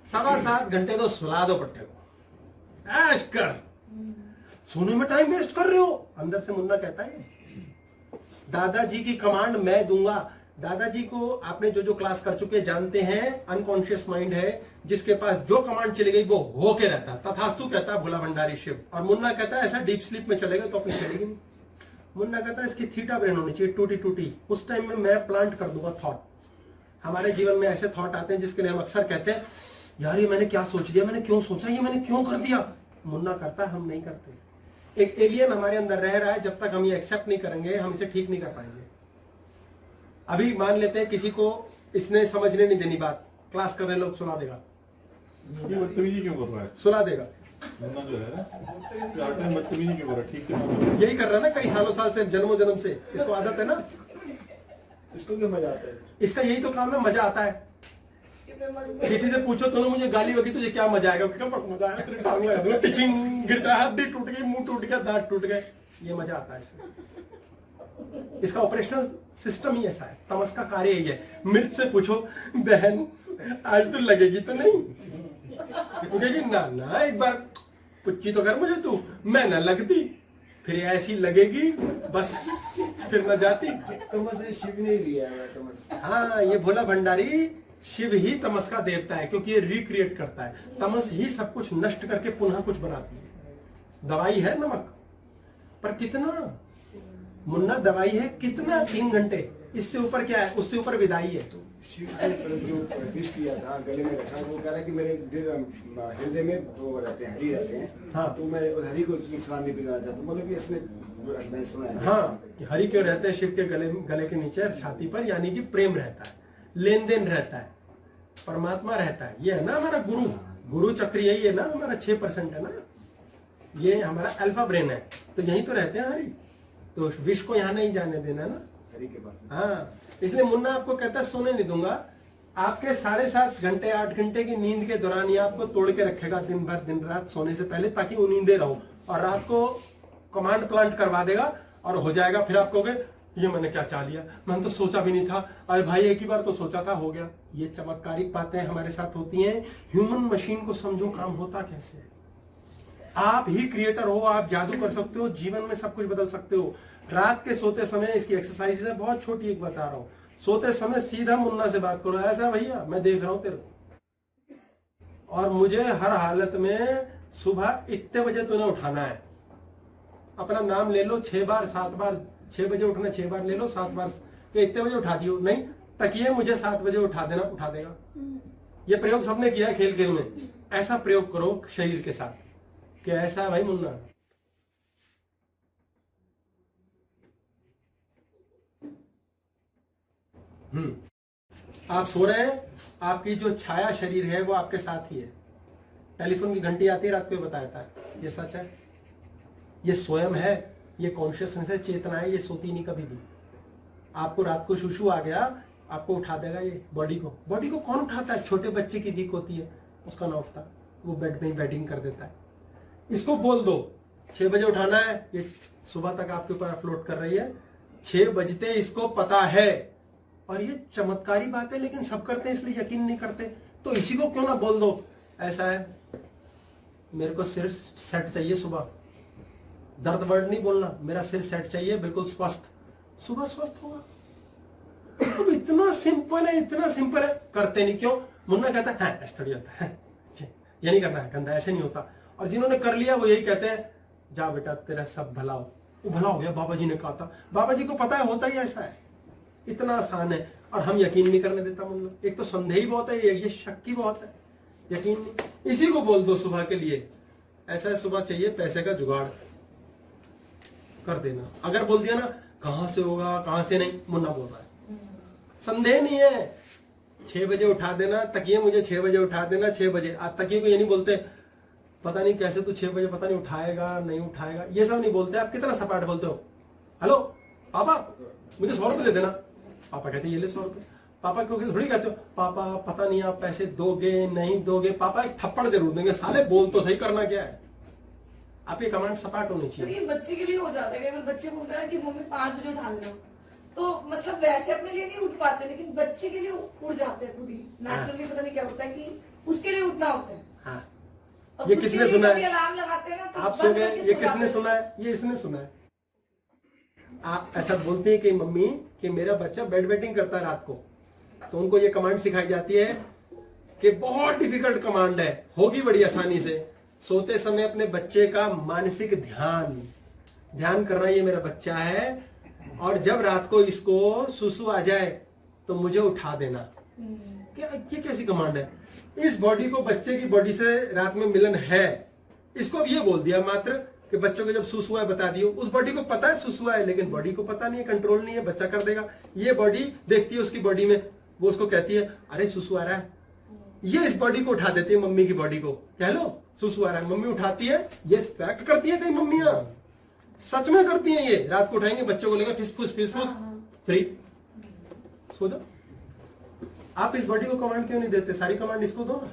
7.25 घंटे तो सुला दो पट्टे को, ऐश कर। सोने में टाइम वेस्ट कर रहे हो, अंदर से मुन्ना कहता है। दादाजी की कमांड मैं दूंगा। दादाजी को आपने जो जो क्लास कर चुके जानते हैं, अनकॉन्शियस माइंड है जिसके पास जो कमांड चली गई वो होके रहता है, तथास्तु कहता है भोला भंडारी शिव। और मुन्ना कहता है ऐसा डीप स्लीप में चलेगा तो अपनी चलेगी नहीं। मुन्ना कहता है इसकी थीटा ब्रेन होनी चाहिए, टूटी टूटी। उस टाइम में मैं प्लांट कर दूंगा थॉट। हमारे जीवन में ऐसे थॉट आते हैं जिसके लिए हम अक्सर कहते हैं यार ये मैंने क्या सोच लिया, मैंने क्यों सोचा, ये मैंने क्यों कर दिया। मुन्ना करता है, हम नहीं करते। एक एलियन हमारे अंदर रह रहा है, जब तक हम ये एक्सेप्ट नहीं करेंगे हम इसे ठीक नहीं कर पाएंगे। अभी मान लेते हैं किसी को इसने समझने नहीं देनी बात, क्लास कर रहे लोग सुना देगा, ये बदतमीजी क्यों कर रहा है? सुना देगा। मुन्ना जो है हर टाइम बदतमीजी क्यों कर रहा है? ठीक से यही कर रहा है ना, कई साल से, जन्मों जन्म से इसको आदत है ना। इसको क्यों मजा आता है? इसका यही तो काम है, मजा आता है। ये मन किसी से पूछो तूने मुझे गाली बकी तुझे क्या मजा आएगा, क्या मजा आएगा, तेरी टांग लगा दूंगा, टिचिंग गिर जाए, हड्डी टूट गई, मुंह टूट गया, दांत टूट गए, ये मजा आता है इससे। इसका ऑपरेशनल सिस्टम ही ऐसा है, तमस का कार्य यही है। मिर्च से पूछो बहन आज तो लगेगी तो नहीं, कहेगी ना ना एक बार पुच्ची तो कर मुझे तू, मैं ना लगती, फिर ऐसी लगेगी बस, फिर न जाती। तमस ने शिव ने लिया है तमस। हाँ, ये भोला भंडारी शिव ही तमस का देवता है, क्योंकि ये रिक्रिएट करता है। तमस ही सब कुछ नष्ट करके पुनः कुछ बनाती है। दवाई है नमक, पर कितना मुन्ना दवाई है कितना, 3 घंटे, इससे ऊपर क्या है, उससे ऊपर विदाई है। शिव ने जो विष किया था गले में रखा, वो कह रहा है कि मेरे हृदय में वो रहते हैं, हरि रहते हैं। हाँ। तो मैं हरि को नुकसान नहीं पहुंचाना चाहता, मतलब कि इसने मैंने सुना है। हाँ, हरि क्यों रहते हैं शिव के गले के नीचे छाती पर, यानी कि प्रेम रहता है, लेन देन रहता है, परमात्मा रहता है। ये है ना हमारा गुरु चक्र, यही है ना हमारा 6% है ना, ये हमारा अल्फा ब्रेन है, तो यही तो रहते हैं हरि। तो विष को यहाँ नहीं जाने देना ना, हरि के पास। हाँ, इसलिए मुन्ना आपको कहता है सोने नहीं दूंगा। आपके 7.5 घंटे 8 घंटे की नींद के दौरान ये आपको तोड़ के रखेगा दिन भर, दिन रात सोने से पहले, ताकि वो नींदे रहो, और रात को कमांड प्लांट करवा देगा और हो जाएगा। फिर आप कहोगे ये मैंने क्या चाह लिया, मैंने तो सोचा भी नहीं था, अरे भाई एक ही बार तो सोचा था, हो गया। ये चमत्कारिक बातें हमारे साथ होती हैं। ह्यूमन मशीन को समझो काम होता कैसे है। आप ही क्रिएटर हो, आप जादू कर सकते हो, जीवन में सब कुछ बदल सकते हो। रात के सोते समय इसकी एक्सरसाइज है, बहुत छोटी एक बता रहा हूं। सोते समय सीधा मुन्ना से बात करो, ऐसा भैया मैं देख रहा हूं तेरे को, और मुझे हर हालत में सुबह इतने बजे तूने उठाना है। अपना नाम ले लो 6 बार 7 बार, 6 बजे उठना 6 बार ले लो, 7 बार तो इतने बजे उठा दियो। नहीं, तकिए मुझे 7 बजे उठा देना, उठा देगा। ये प्रयोग सबने किया है खेल खेल में। ऐसा प्रयोग करो शरीर के साथ कि ऐसा है भाई मुन्ना, आप सो रहे हैं, आपकी जो छाया शरीर है वो आपके साथ ही है। टेलीफोन की घंटी आती है रात को, बताया था, ये सच है, ये स्वयं है, ये कॉन्शियसनेस है, चेतना है, ये सोती नहीं कभी भी। आपको रात को शुशु आ गया, आपको उठा देगा ये बॉडी को। बॉडी को कौन उठाता है? छोटे बच्चे की वीक होती है, उसका ना उठता, वो बेड में ही बैटिंग कर देता है। इसको बोल दो 6 बजे उठाना है, ये सुबह तक आपके ऊपर फ्लोट कर रही है, 6 बजते इसको पता है। और ये चमत्कारी बात है, लेकिन सब करते हैं इसलिए यकीन नहीं करते। तो इसी को क्यों ना बोल दो, ऐसा है मेरे को सिर सेट चाहिए सुबह, दर्द वर्ड नहीं बोलना, मेरा सिर सेट चाहिए, बिल्कुल स्वस्थ, सुबह स्वस्थ होगा। अब इतना सिंपल है, इतना सिंपल है, करते नहीं क्यों? मुन्ना कहता है ऐसा थोड़ी होता है, ये नहीं करना है, गंदा ऐसे नहीं होता। और जिन्होंने कर लिया वो यही कहते हैं जा बेटा तेरा सब भला हो, वो भला हो गया, बाबा जी ने कहा था। बाबा जी को पता है होता ही ऐसा है, इतना आसान है, और हम यकीन नहीं करने देता मुन्ना। एक तो संदेही बहुत है, ये शक्की बहुत है, यकीन नहीं। इसी को बोल दो सुबह के लिए, ऐसा है सुबह चाहिए पैसे का जुगाड़ कर देना। अगर बोल दिया ना कहां से होगा कहां से नहीं, मुन्ना बोल रहा है, संदेह नहीं है। 6 बजे उठा देना, तकिए मुझे 6 बजे उठा देना, 6 बजे। आप तकिए को ये नहीं बोलते पता नहीं कैसे तू 6 बजे पता नहीं उठाएगा नहीं उठाएगा, ये सब नहीं बोलते। आप कितना सपाट बोलते हो, हेलो पापा मुझे 100 रुपये दे देना, पापा कहते ये ले 100 रुपये, पापा क्योंकि थोड़ी कहते हो पापा पता नहीं आप पैसे दोगे नहीं दोगे, पापा एक थप्पड़ जरूर देंगे, साले बोल तो सही, करना क्या है। आप ये कमांड सपाट होनी तो चाहिए। ये बच्चे के लिए हो जाता है, कई बार बच्चे बोलते हैं कि मम्मी 5 बजे उठा लो, तो मतलब वैसे अपने लिए नहीं उठ पाते, लेकिन बच्चे के लिए उठ जाते हैं खुद ही नेचुरली। पता नहीं क्या होता है कि उसके लिए उठना होता है। हाँ, और ये खुद किसने के लिए सुना कभी है? अलार्म लगाते हैं ना तो आप बंद सो गए, करके ये सो किसने जाते सुना है? ये इसने सुना है। आप ऐसा बोलते हैं कि मम्मी कि मेरा बच्चा बेड वेटिंग करता है रात को, तो उनको ये कमांड सिखाई जाती है कि बहुत डिफिकल्ट कमांड है, होगी बड़ी आसानी से। सोते समय अपने बच्चे का मानसिक ध्यान करना, ये मेरा बच्चा है और जब रात को इसको सुसु आ जाए तो मुझे उठा देना। क्या ये कैसी कमांड है? इस बॉडी को, बच्चे की बॉडी से रात में मिलन है, इसको अब ये बोल दिया मात्र कि बच्चों को जब सुसु है बता दियो। उस बॉडी को पता है सुसु है, लेकिन बॉडी को पता नहीं है, कंट्रोल नहीं है, बच्चा कर देगा। ये बॉडी देखती है उसकी बॉडी में, वो उसको कहती है अरे सुसु आ रहा है, ये इस बॉडी को उठा देती है, मम्मी की बॉडी को, कह लो सुसु आ रहा है, मम्मी उठाती है। ये फैक्ट करती है, कई मम्मियां सच में करती हैं, ये रात को उठाएंगे बच्चों को, लेकर फिसफुस फ्री सो जाओ। आप इस बॉडी को कमांड क्यों नहीं देते? सारी कमांड इसको दो ना।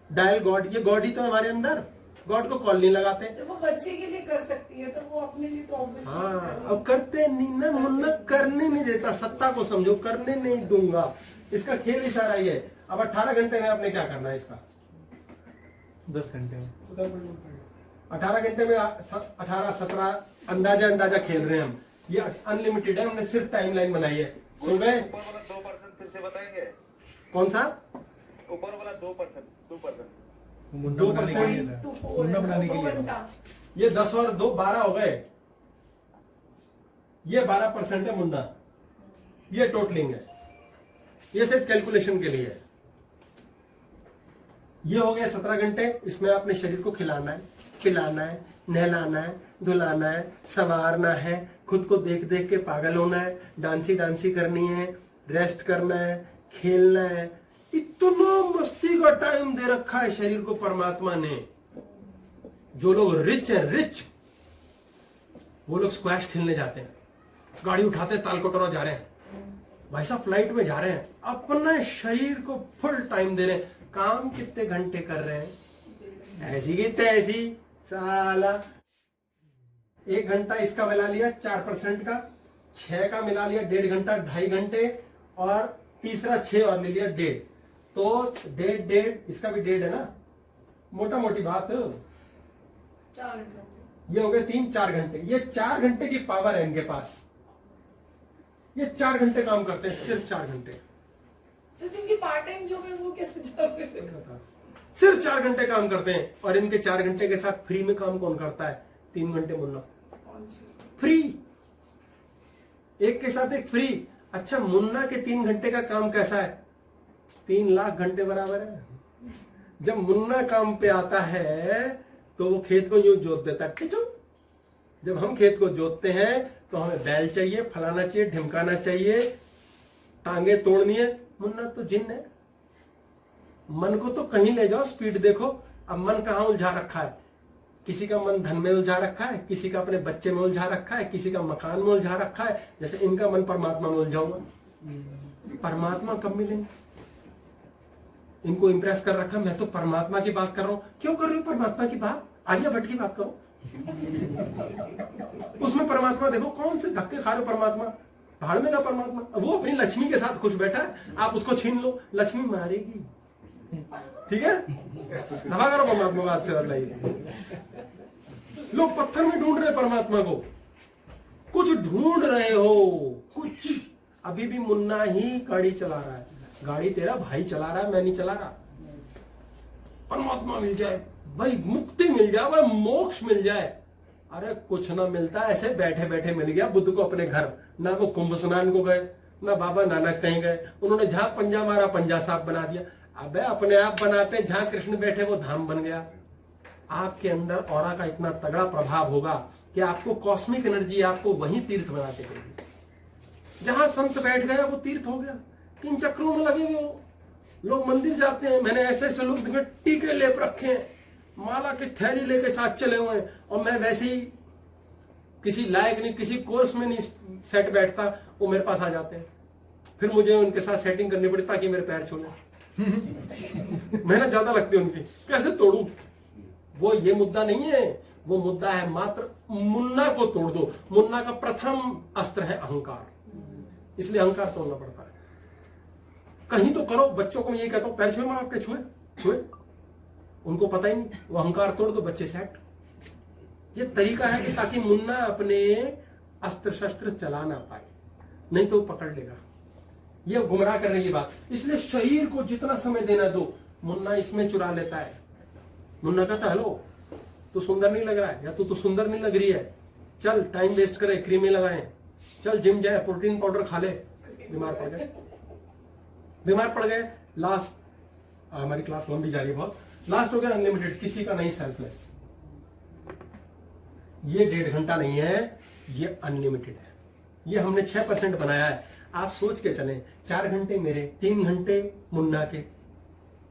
डायल गॉड, ये गॉड ही तो हमारे अंदर, गॉड को कॉल नहीं लगाते। तो वो बच्चे के लिए कर सकती है, तो वो अपने लिए तो ऑब्वियसली। हाँ, अब करते नहीं ना, मुन्ना करने नहीं देता, सत्ता को समझो, करने नहीं दूंगा। इसका खेल ही सारा ये है। अब 18 घंटे में आपने क्या करना है इसका? 10 घंटे में 18 घंटे में 18 17 अंदाजा खेल रहे हैं हम। ये अनलिमिटेड है, हमने सिर्फ टाइमलाइन बनाई है। सो गए, 2% फिर से बताएंगे। कौन सा ऊपर वाला 2%, 2%। मुन्ना बनाने के लिए था। मुन्ना बनाने के लिए था। ये 10 और 2 12 हो गए, ये 12% है मुन्ना, ये टोटलिंग है, ये सिर्फ कैलकुलेशन के लिए है। ये हो गया 17 घंटे। इसमें अपने शरीर को खिलाना है, पिलाना है, नहलाना है, धुलाना है, संवारना है, खुद को देख देख के पागल होना है, डांसी करनी है, रेस्ट करना है, खेलना है। इतना मस्ती का टाइम दे रखा है शरीर को परमात्मा ने। जो लोग रिच है, रिच, वो लोग स्क्वैश खेलने जाते हैं, गाड़ी उठाते ताल कटोरा जा रहे हैं, भाई साहब फ्लाइट में जा रहे हैं, अपने शरीर को फुल टाइम दे रहे हैं। काम कितने घंटे कर रहे हैं? ऐसी की तैसी साला। 1 घंटा इसका मिला लिया 4% का, 6 का मिला लिया 1.5 घंटा, 2.5 घंटे, और तीसरा 6 और ले लिया 1.5, तो 1.5 इसका भी 1.5 है ना, मोटा मोटी बात। 4 घंटे ये हो गए 3-4 घंटे। ये 4 घंटे की पावर है इनके पास। ये 4 घंटे काम करते हैं, सिर्फ 4 घंटे। तो जिनकी पार्ट टाइम जॉब है वो कैसे जॉब करते हैं? सिर्फ 4 घंटे काम करते हैं। और इनके 4 घंटे के साथ फ्री में काम कौन करता है? 3 घंटे मुन्ना फ्री, एक के साथ एक फ्री। अच्छा, मुन्ना के 3 घंटे का काम कैसा है? 3 लाख घंटे बराबर है। जब मुन्ना काम पे आता है तो वो खेत को यूं जोत देता है, टिचू। जब हम खेत को जोतते हैं तो हमें बैल चाहिए, फलाना चाहिए, ढिमकाना चाहिए, टांगे तोड़नी है। मुन्ना तो जिन्न है, मन को तो कहीं ले जाओ, स्पीड देखो। अब मन कहाँ उलझा रखा है? किसी का मन धन में उलझा रखा है, किसी का अपने बच्चे में उलझा रखा है, किसी का मकान में उलझा रखा है। जैसे इनका मन परमात्मा में उलझा हुआ। परमात्मा कब मिलेंगे? इनको इंप्रेस कर रखा, मैं तो परमात्मा की बात कर रहा हूं। क्यों कर रही हूं परमात्मा की बात? आलिया भट्ट की बात करो। उसमें परमात्मा देखो, कौन से धक्के खा रहे हो परमात्मा? भाड़ में का परमात्मा, वो अपनी लक्ष्मी के साथ खुश बैठा है, आप उसको छीन लो, लक्ष्मी मारेगी। ठीक है, दफा करो परमात्मा बात से। लोग पत्थर में ढूंढ रहे परमात्मा को, कुछ ढूंढ रहे हो, कुछ। अभी भी मुन्ना ही गाड़ी चला रहा है, गाड़ी तेरा भाई चला रहा है, मैं नहीं चला रहा। परमात्मा मिल जाए भाई, मुक्ति मिल जाए भाई, मोक्ष मिल जाए। अरे कुछ ना मिलता, ऐसे बैठे बैठे मिल गया बुद्ध को अपने घर। ना वो कुंभ स्नान को गए, ना बाबा नानक कहीं गए, उन्होंने जहां पंजा मारा पंजा साफ बना दिया। अबे अपने आप बनाते, जहां कृष्ण बैठे वो धाम बन गया। आपके अंदर ऑरा का इतना तगड़ा प्रभाव होगा कि आपको कॉस्मिक एनर्जी आपको वहीं तीर्थ बनाते रहेगी। जहां संत बैठ गया वो तीर्थ हो गया। इन चक्रों में लगे हुए हो लोग, मंदिर जाते हैं, मैंने ऐसे ऐसे लोग देखे टीके लेप रखे हैं, माला की थैली लेके साथ चले हुए हैं, और मैं वैसे ही किसी लायक नहीं, किसी कोर्स में नहीं सेट बैठता, वो मेरे पास आ जाते हैं। फिर मुझे उनके साथ सेटिंग करनी पड़ी ताकि मेरे पैर छूने। मेहनत ज्यादा लगती है उनकी, कैसे तोड़ू। वो ये मुद्दा नहीं है, वो मुद्दा है मात्र मुन्ना को तोड़ दो। मुन्ना का प्रथम अस्त्र है अहंकार, इसलिए अहंकार तोड़ना पड़ता है। कहीं तो करो। बच्चों को मैं ये कहता हूं, पैर छुए मां आपके, छुए छुए, उनको पता ही नहीं। वो अहंकार तोड़ दो, बच्चे सेट। ये तरीका है कि ताकि मुन्ना अपने अस्त्र शस्त्र चला ना पाए, नहीं तो पकड़ लेगा। ये गुमराह कर रही है बात। इसलिए शरीर को जितना समय देना दो, मुन्ना इसमें चुरा लेता है। मुन्ना कहता है, हेलो तू सुंदर नहीं लग रहा है, या तू तो सुंदर नहीं लग रही है, चल टाइम वेस्ट करे, क्रीमें लगाएं, चल जिम जाए, प्रोटीन पाउडर खा ले। बीमार पड़ गए, बीमार पड़ गए। लास्ट, हमारी क्लास लंबी जा रही है बहुत, लास्ट हो गया अनलिमिटेड, किसी का नहीं सेल्फलेस। ये 1.5 घंटा नहीं है, ये अनलिमिटेड है। ये हमने 6% बनाया है। आप सोच के चलें, 4 घंटे मेरे, 3 घंटे मुन्ना के,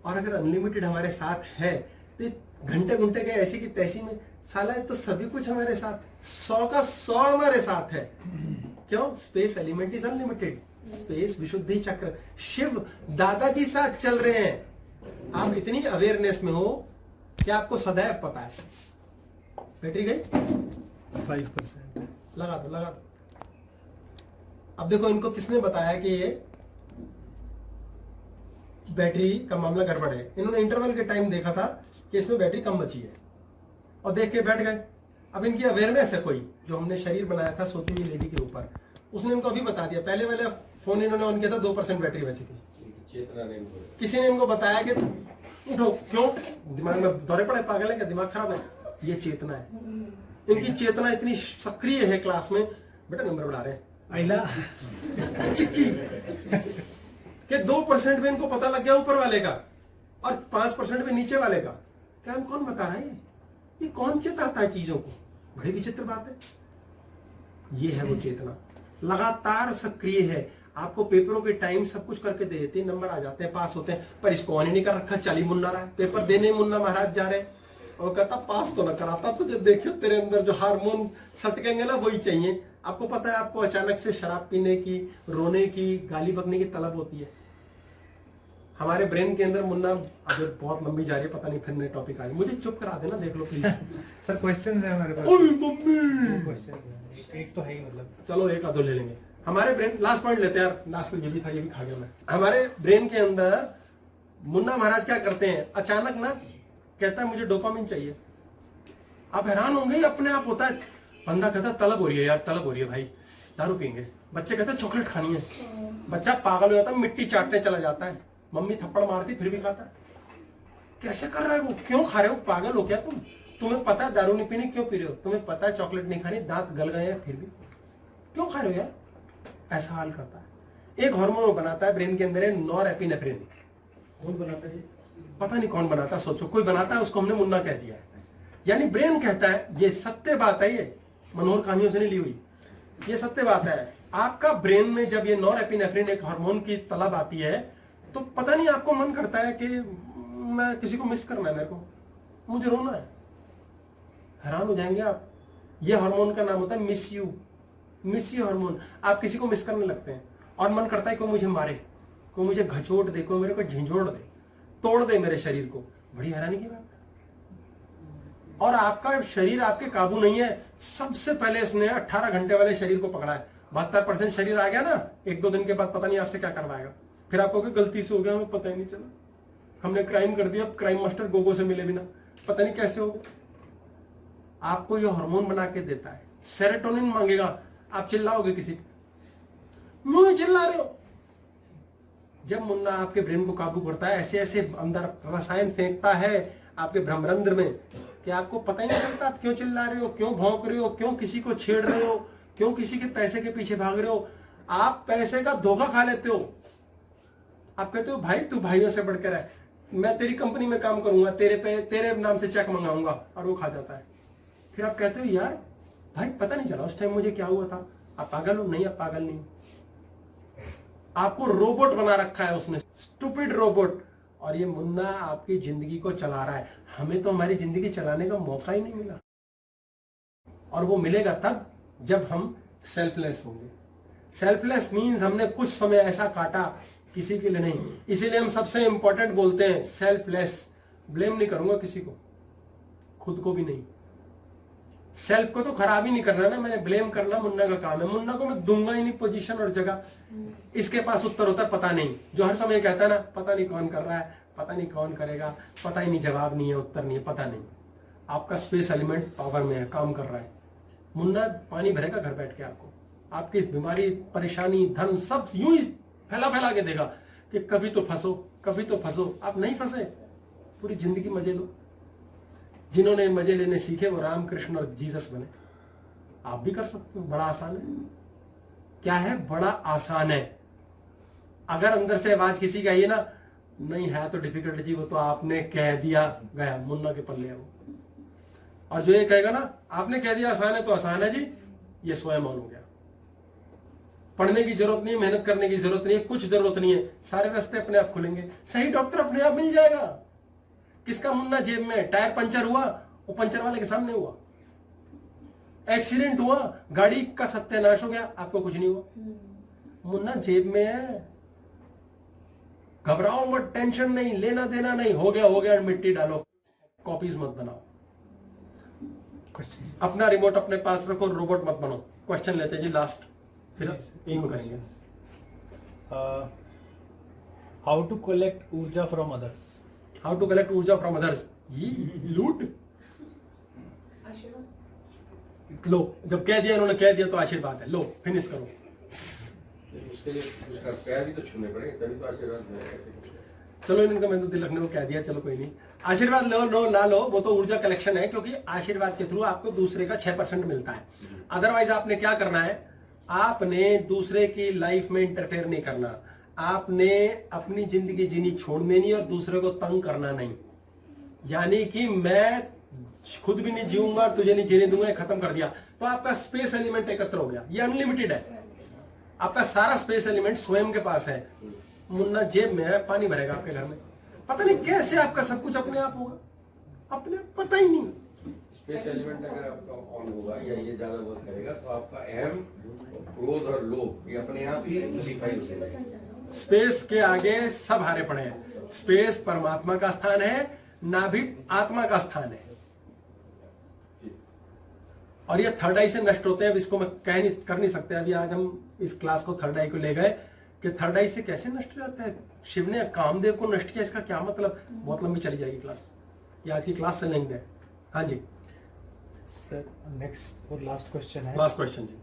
और अगर अनलिमिटेड हमारे साथ है तो घंटे घंटे के ऐसी की तैसी में साला तो सभी कुछ हमारे साथ, 100 का 100 हमारे साथ है। क्यों? Space element is unlimited. Space Vishuddhi chakra, Shiv दादाजी साथ चल रहे हैं। आप इतनी अवेयरनेस में हो कि आपको सदैव पता है। बैटरी गई 5%। लगा दो, लगा दो। अब देखो, इनको किसने बताया कि ये बैटरी का मामला गड़बड़ है। इन्होंने इंटरवल के टाइम देखा था कि इसमें बैटरी कम बची है, और देख के बैठ गए। अब इनकी अवेयरनेस है कोई, जो हमने शरीर बनाया था सोती हुई लेडी के ऊपर, उसने इनको अभी बता दिया। पहले वाले फोन इन्होंने ऑन किया था, 2% बैटरी बची थी। चेतना नहीं हुई। किसी ने इनको बताया कि उठो, क्यों दिमाग में दौरे पड़े, पागल है क्या, दिमाग खराब है। ये चेतना है, इनकी चेतना इतनी सक्रिय है। क्लास में बेटा नंबर बढ़ा रहे हैं चिक्की कि 2% में इनको पता लग गया ऊपर वाले का, और 5% में नीचे वाले का। क्या हम कौन बता रहा है? ये कौन चेताता है चीजों को? बड़ी विचित्र बात है। ये है वो चेतना, लगातार सक्रिय है। आपको पेपरों के टाइम सब कुछ करके दे देते हैं, नंबर आ जाते हैं, पास होते हैं, पर इसको ऑन ही नहीं कर रखा। चली मुन्ना रहा है, पेपर देने मुन्ना महाराज जा रहे हैं, और कहता पास तो ना कराता, तुझे देखियो तेरे अंदर जो हार्मोन सटकेंगे ना वही चाहिए। आपको पता है, आपको अचानक से शराब पीने की, रोने की, गाली बकने की तलब होती है। हमारे ब्रेन के अंदर मुन्ना, अगर बहुत लंबी जा रही है, पता नहीं फिर नए टॉपिक आए, मुझे चुप करा देना, देख लो प्लीज। सर क्वेश्चंस है हमारे पास। ओए मम्मी, क्वेश्चन एक तो है ही, मतलब चलो एक आधो ले लेंगे। हमारे ब्रेन, लास्ट पॉइंट लेते हैं यार, लास्ट में ये भी था, ये भी खा गया मैं। हमारे ब्रेन के अंदर मुन्ना महाराज क्या करते हैं, अचानक ना कहता है मुझे डोपामिन चाहिए। आप हैरान होंगे, अपने आप होता है। बंदा कहता है तलब हो रही है यार, तलब हो रही है भाई, दारू पीएंगे। बच्चे कहते हैं चॉकलेट खानी है। बच्चा पागल हो जाता है, मिट्टी चाटने चला जाता है, मम्मी थप्पड़ मारती फिर भी खाता है। कैसे कर रहा है वो? क्यों खा रहे हो? पागल हो क्या तुम? तुम्हें पता है दारू नहीं पीनी, क्यों पी रहे हो? तुम्हें पता है चॉकलेट नहीं खानी, दांत गल गए हैं फिर भी क्यों खा रहे हो यार? ऐसा हाल करता है। एक हार्मोन बनाता है ब्रेन के अंदर है, नॉरएपिनेफ्रिन। कौन बनाता है? पता नहीं कौन बनाता है, सोचो कोई बनाता है, उसको हमने मुन्ना कह दिया है। यानी ब्रेन कहता है, ये सत्य बात है, ये मनोहर कहानियों से नहीं ली हुई, ये सत्य बात है। आपका ब्रेन में जब ये नॉरएपिनेफ्रिन एक हार्मोन की तलब आती है, तो पता नहीं आपको मन करता है कि मैं किसी को मिस करना है, मेरे को मुझे रोना है। हैरान हो जाएंगे आप। ये हार्मोन का नाम होता है मिस यू हार्मोन। आप किसी को मिस करने लगते हैं, और मन करता है कोई मुझे मारे, कोई मुझे घचोट दे, कोई मेरे को झिझोड़ दे, तोड़ दे मेरे शरीर को। बड़ी हैरानी की बात है। और आपका शरीर आपके काबू नहीं है। सबसे पहले इसने 18 घंटे वाले शरीर को पकड़ा है। 72% शरीर आ गया ना, 1-2 दिन के बाद पता नहीं आपसे क्या करवाएगा। फिर आपको गलती से हो गया, हमें पता ही नहीं चला, हमने क्राइम कर दिया। क्राइम मास्टर गोगो से मिले बिना, पता नहीं कैसे हो गया। आपको ये हार्मोन बना के देता है। सेरोटोनिन मांगेगा, आप चिल्लाओगे किसी पे, मुझे चिल्ला रहे हो। जब मुन्ना आपके ब्रेन को काबू करता है, ऐसे ऐसे अंदर रसायन फेंकता है आपके भ्रमरंध्र में कि आपको पता ही नहीं चलता आप क्यों चिल्ला रहे हो, क्यों भौंक रहे हो, क्यों किसी को छेड़ रहे हो, क्यों किसी के पैसे के पीछे भाग रहे हो। आप पैसे का धोखा खा लेते हो। आप कहते हो भाई तू भाइयों से बढ़कर है, मैं तेरी कंपनी में काम करूंगा, तेरे नाम से चेक मंगाऊंगा, और वो खा जाता है। फिर आप कहते हो यार भाई पता नहीं चला उस टाइम मुझे क्या हुआ था। आप पागल हो? नहीं, आप पागल नहीं। आपको रोबोट बना रखा है उसने, स्टूपिड रोबोट। और ये मुन्ना आपकी जिंदगी को चला रहा है। हमें तो हमारी जिंदगी चलाने का मौका ही नहीं मिला, और वो मिलेगा तब जब हम सेल्फलेस होंगे, सेल्फलेस मीन्स हमने कुछ समय ऐसा काटा किसी के लिए नहीं, इसीलिए हम सबसे इंपॉर्टेंट बोलते हैं सेल्फलेस। ब्लेम नहीं करूंगा किसी को, खुद को भी नहीं। सेल्फ को तो खराब ही नहीं करना ना, मैंने ब्लेम करना मुन्ना का काम है। मुन्ना को मैं दूंगा ही नहीं पोजीशन और जगह। इसके पास उत्तर होता है पता नहीं, जो हर समय कहता है ना पता नहीं कौन कर रहा है, पता नहीं कौन करेगा, पता ही नहीं, जवाब नहीं है, उत्तर नहीं है, पता नहीं। आपका स्पेस एलिमेंट पावर में है, काम कर रहा है। मुन्ना पानी भरेगा घर बैठ के, आपकी बीमारी, परेशानी, धन सब यूं ही फैला फैला के देगा कि कभी तो फंसो, कभी तो फंसो। आप नहीं फंसे, पूरी जिंदगी मजे लो। जिन्होंने मजे लेने सीखे वो राम कृष्ण और जीसस बने। आप भी कर सकते हो, बड़ा आसान है। क्या है? बड़ा आसान है। अगर अंदर से आवाज किसी का ये ना नहीं है तो डिफिकल्ट जी, वो तो आपने कह दिया, गया मुन्ना के पल्ले वो। और जो ये कहेगा ना आपने कह दिया आसान है तो आसान है जी, ये स्वयं मान हो गया। पढ़ने की जरूरत नहीं है, मेहनत करने की जरूरत नहीं है, कुछ जरूरत नहीं है, सारे रास्ते अपने आप खुलेंगे। सही डॉक्टर अपने आप मिल जाएगा। किसका मुन्ना जेब में? टायर पंचर हुआ, वो पंचर वाले के सामने हुआ। एक्सीडेंट हुआ, गाड़ी का सत्यानाश हो गया, आपको कुछ नहीं हुआ। मुन्ना जेब में है। घबराओ मत, टेंशन नहीं, लेना देना नहीं, हो गया मिट्टी डालो, कॉपीज मत बनाओ। अपना रिमोट अपने पास रखो, रोबोट मत बनो। क्वेश्चन लेते हैं जी लास्ट, फिर एम करेंगे। हाउ टू कलेक्ट ऊर्जा from others? How to collect ऊर्जा फ्रॉम अदर्स? लूट लो। जब कह दिया इन्होंने, कह दिया तो आशीर्वाद है, लो फिनिश करो। उसके लिए उसका पैर भी तो छूने पड़ेंगे, तभी तो आशीर्वाद मिलेगा। चलो इनका मैंने तो तिलक ने वो कह दिया, चलो कोई नहीं। आशीर्वाद लो ना लो, वो तो ऊर्जा कलेक्शन है, क्योंकि आशीर्वाद के थ्रू आपको दूसरे का 6% मिलता है। अदरवाइज आपने क्या करना है? आपने दूसरे की लाइफ में इंटरफेयर नहीं करना। आपने अपनी जिंदगी जीनी छोड़नी नहीं और दूसरे को तंग करना नहीं। यानी कि मैं खुद भी नहीं जीऊंगा और तुझे नहीं जीने दूंगा, खत्म कर दिया तो आपका स्पेस एलिमेंट एकत्र हो गया। ये अनलिमिटेड है, आपका सारा स्पेस एलिमेंट स्वयं के पास है। मुन्ना जेब में है, पानी भरेगा आपके घर में, पता नहीं कैसे आपका सब कुछ अपने आप होगा, अपने पता ही नहीं। स्पेस एलिमेंट अगर आपका ऑन होगा या ये ज्यादा वर्क करेगा तो आपका अहम, क्रोध और लोभ ये अपने आप ही नलिफाई हो जाएगा। स्पेस के आगे सब हारे पड़े हैं। स्पेस परमात्मा का स्थान है, नाभि आत्मा का स्थान है। और ये थर्ड आई से नष्ट होते हैं। अब इसको मैं कर नहीं सकते। अभी आज हम इस क्लास को थर्ड आई को ले गए कि थर्ड आई से कैसे नष्ट हो जाता है। शिव ने कामदेव को नष्ट किया, इसका क्या मतलब? बहुत लंबी चली जाएगी क्लास, ये आज की क्लास से लेंगे। हाँ जी सर, नेक्स्ट और लास्ट क्वेश्चन है। लास्ट क्वेश्चन जी,